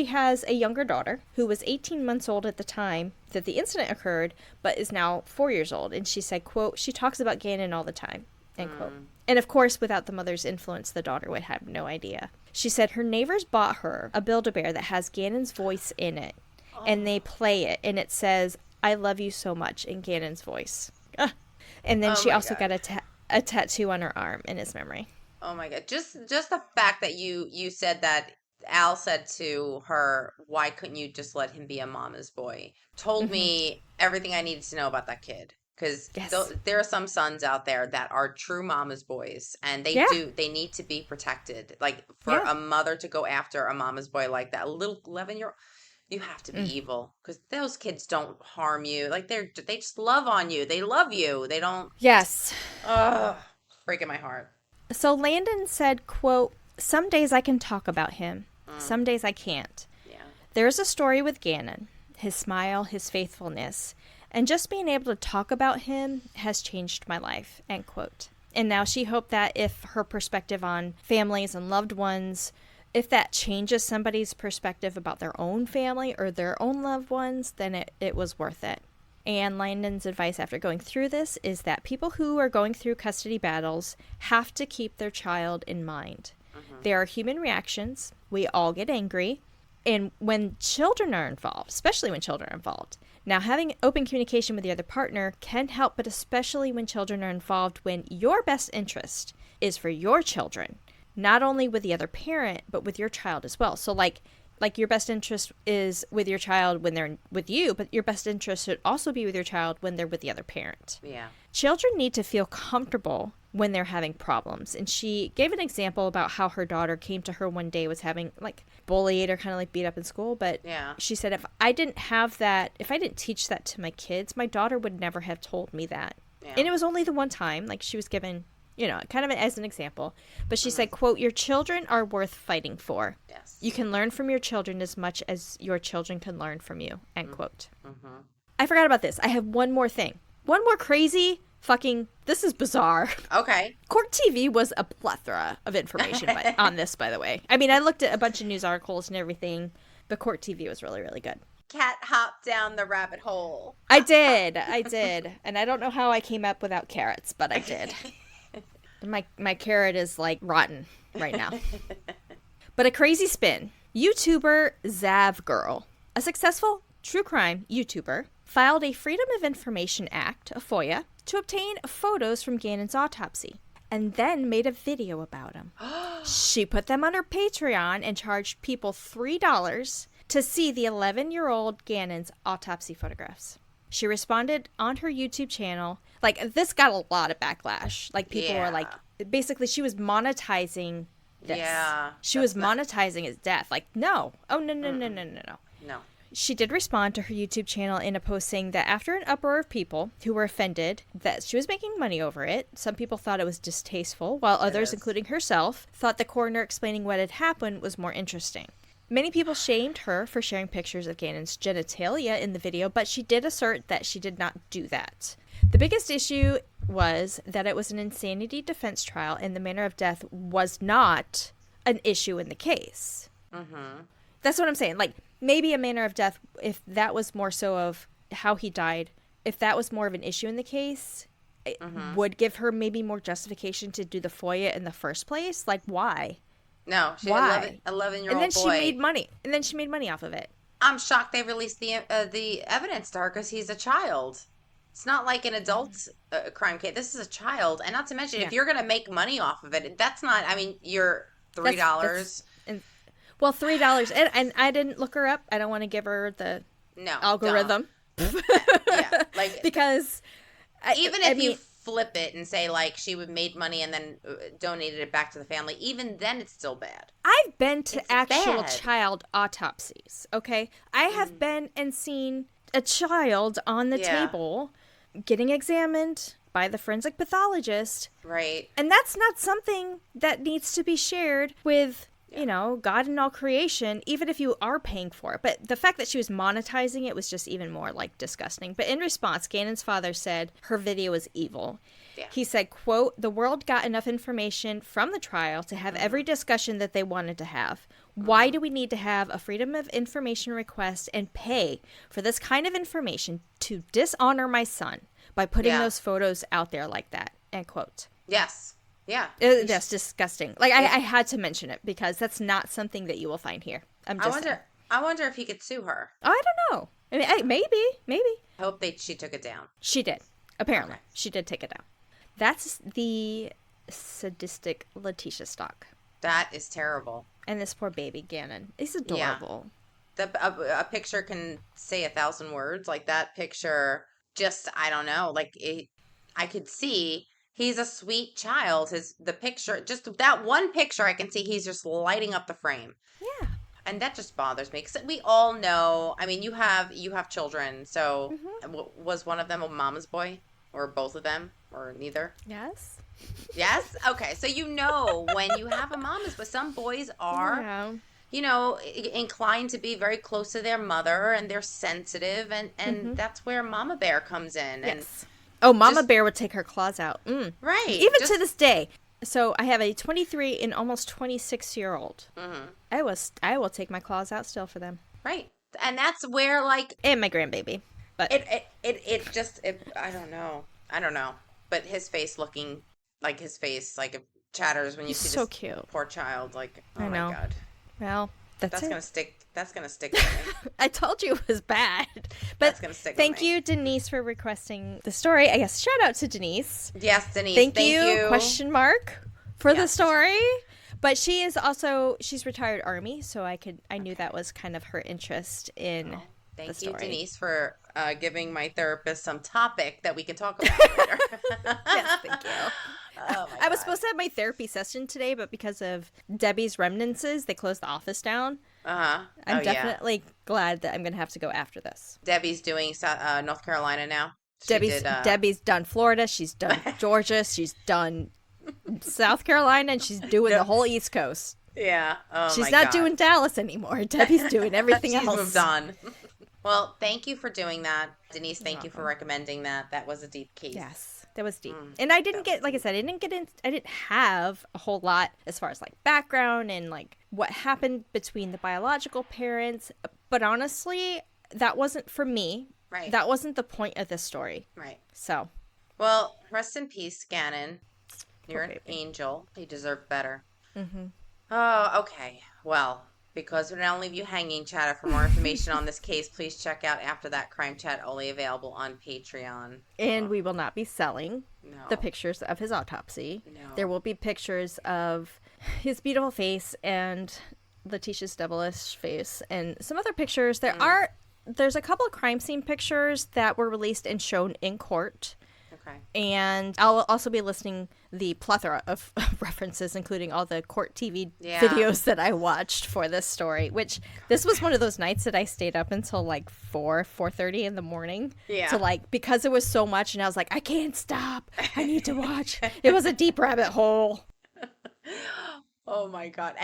has a younger daughter who was 18 months old at the time that the incident occurred, but is now 4 years old. And she said, quote, she talks about Gannon all the time, end quote. And of course, without the mother's influence, the daughter would have no idea. She said her neighbors bought her a Build-A-Bear that has Gannon's voice in it. Oh. And they play it, and it says, "I love you so much," in Gannon's voice. And then she also got a tattoo on her arm in his memory. Oh my God. Just the fact that you said that Al said to her, "Why couldn't you just let him be a mama's boy?" told me everything I needed to know about that kid. Because there are some sons out there that are true mama's boys, and they need to be protected. Like, for a mother to go after a mama's boy like that, a little 11-year-old, you have to be evil, because those kids don't harm you. Like, they just love on you. They love you. They don't. Yes. Ugh, breaking my heart. So Landon said, quote, "Some days I can talk about him. Some days I can't. Yeah. There's a story with Gannon, his smile, his faithfulness. And just being able to talk about him has changed my life," end quote. And now she hoped that if her perspective on families and loved ones, if that changes somebody's perspective about their own family or their own loved ones, then it was worth it. And Landon's advice after going through this is that people who are going through custody battles have to keep their child in mind. There are human reactions. We all get angry. And when children are involved, especially when children are involved, now, having open communication with the other partner can help, but especially when children are involved, when your best interest is for your children, not only with the other parent, but with your child as well. So like your best interest is with your child when they're with you, but your best interest should also be with your child when they're with the other parent. Yeah. Children need to feel comfortable when they're having problems. And she gave an example about how her daughter came to her one day, was having like bullied or kind of like beat up in school. But she said, if I didn't teach that to my kids, my daughter would never have told me that. Yeah. And it was only the one time, like she was given, kind of as an example. But she said, quote, "Your children are worth fighting for. Yes. You can learn from your children as much as your children can learn from you," end quote. I forgot about this. I have one more thing. One more crazy this is bizarre. Okay. Court TV was a plethora of information on this, by the way. I mean, I looked at a bunch of news articles and everything, but Court TV was really, really good. Kat hopped down the rabbit hole. I did. And I don't know how I came up without carrots, but I did. My carrot is like rotten right now. But a crazy spin. YouTuber Zav Girl, a successful true crime YouTuber, filed a Freedom of Information Act, a FOIA, to obtain photos from Gannon's autopsy, and then made a video about him. She put them on her Patreon and charged people $3 to see the 11-year-old Gannon's autopsy photographs. She responded on her YouTube channel. Like, this got a lot of backlash. Like, people were like, basically, she was monetizing this. Yeah. She was monetizing his death. Like, no. Oh, no. No. She did respond to her YouTube channel in a post saying that after an uproar of people who were offended that she was making money over it, some people thought it was distasteful, while others, including herself, thought the coroner explaining what had happened was more interesting. Many people shamed her for sharing pictures of Gannon's genitalia in the video, but she did assert that she did not do that. The biggest issue was that it was an insanity defense trial and the manner of death was not an issue in the case. That's what I'm saying. Like, maybe a manner of death, if that was more so of how he died, if that was more of an issue in the case, it would give her maybe more justification to do the FOIA in the first place. Like, why? No, she had an 11-year-old boy. And then she made money. And then she made money off of it. I'm shocked they released the evidence to her because he's a child. It's not like an adult crime case. This is a child. And not to mention, if you're going to make money off of it, that's not, I mean, you're $3. Well, $3, and I didn't look her up. I don't want to give her the algorithm. Like, because even if you flip it and say like she would made money and then donated it back to the family, even then it's still bad. I've been to actual child autopsies. Okay, I have been and seen a child on the table getting examined by the forensic pathologist. Right, and that's not something that needs to be shared with God and all creation, even if you are paying for it. But the fact that she was monetizing it was just even more, like, disgusting. But in response, Gannon's father said her video was evil. Yeah. He said, quote, "The world got enough information from the trial to have every discussion that they wanted to have. Why do we need to have a Freedom of Information request and pay for this kind of information to dishonor my son by putting those photos out there like that?" End quote. Yes. Yeah. That's disgusting. Like, I had to mention it because that's not something that you will find here. I wonder if he could sue her. I don't know. I mean, maybe. I hope she took it down. She did. Apparently. Okay. She did take it down. That's the sadistic Letitia Stauch. That is terrible. And this poor baby, Gannon. He's adorable. Yeah. A picture can say 1,000 words. Like, that picture, just, I don't know. Like, I could see he's a sweet child. The picture, just that one picture, I can see he's just lighting up the frame. Yeah. And that just bothers me because we all know. I mean, you have children. So was one of them a mama's boy, or both of them, or neither? Yes. Yes. Okay. So when you have a mama's boy, some boys are, inclined to be very close to their mother, and they're sensitive, and that's where Mama Bear comes in. Yes. And Mama Bear would take her claws out. Right. Even to this day. So I have a 23 and almost 26-year-old. Mm-hmm. I will take my claws out still for them. Right. And that's where, like... And my grandbaby. But it just, I don't know. But his face it chatters when you see so this cute. Poor child. Like, oh I know. my God. Well, that's gonna stick. That's gonna stick with me. I told you it was bad. But that's gonna stick thank with me. you, Denise, for requesting the story. I guess shout out to Denise. Yes, Denise. Thank you. Question mark for the story. But she's retired Army, so I knew that was kind of her interest in the story. Thank you, Denise, for giving my therapist some topic that we can talk about later. Yes, thank you. I was supposed to have my therapy session today, but because of Debbie's remnances, they closed the office down. I'm definitely glad that I'm going to have to go after this. Debbie's doing North Carolina now. Debbie's done Florida. She's done Georgia. She's done South Carolina, and she's doing the whole East Coast. Yeah. She's not doing Dallas anymore. Debbie's doing everything else. She's moved on. Well, thank you for doing that. Denise, thank you for recommending that. That was a deep case. Yes. That was deep. And I didn't get, like I said, I didn't have a whole lot as far as like background and like what happened between the biological parents. But honestly, that wasn't for me. Right. That wasn't the point of this story. Right. So. Well, rest in peace, Gannon. You're an angel. You deserve better. Mm-hmm. Oh, okay. Well, because we don't leave you hanging, Chatter. For more information on this case, please check out After That CrimeChat, only available on Patreon. And we will not be selling the pictures of his autopsy. No. There will be pictures of his beautiful face and Letitia's devilish face and some other pictures. There's a couple of crime scene pictures that were released and shown in court. Okay. And I'll also be listing the plethora of references, including all the court TV videos that I watched for this story, which this was one of those nights that I stayed up until like 4:30 in the morning. Yeah. To because it was so much and I was like, I can't stop. I need to watch. It was a deep rabbit hole. Oh my God.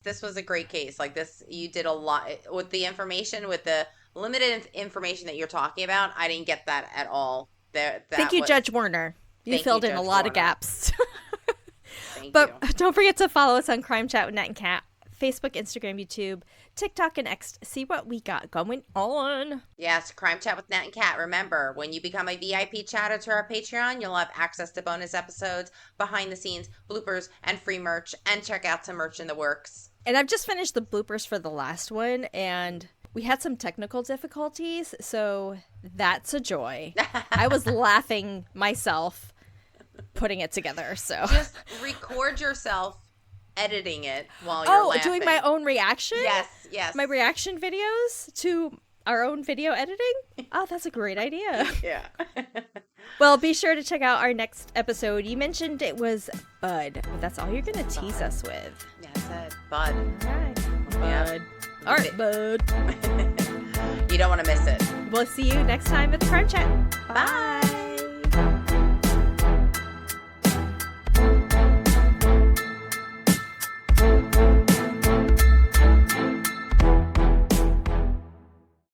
This was a great case. Like this, you did a lot with the information, with the limited information that you're talking about. I didn't get that at all. Thank you, Judge Warner. You filled in a lot of gaps. But don't forget to follow us on CrimeChat with Nat and Kat, Facebook, Instagram, YouTube, TikTok, and X. See what we got going on. Yes, CrimeChat with Nat and Kat. Remember, when you become a VIP chatter to our Patreon, you'll have access to bonus episodes, behind the scenes, bloopers, and free merch. And check out some merch in the works. And I've just finished the bloopers for the last one, and we had some technical difficulties, so that's a joy. I was laughing myself putting it together, so. Just record yourself editing it while you're laughing. Doing my own reaction? Yes. My reaction videos to our own video editing? Oh, that's a great idea. Yeah. Well, be sure to check out our next episode. You mentioned it was Bud, but that's all you're going to tease us with. Yeah, I said Bud. All right. Bud. All right, Bud. You don't want to miss it. We'll see you next time at the CrimeChat. Bye.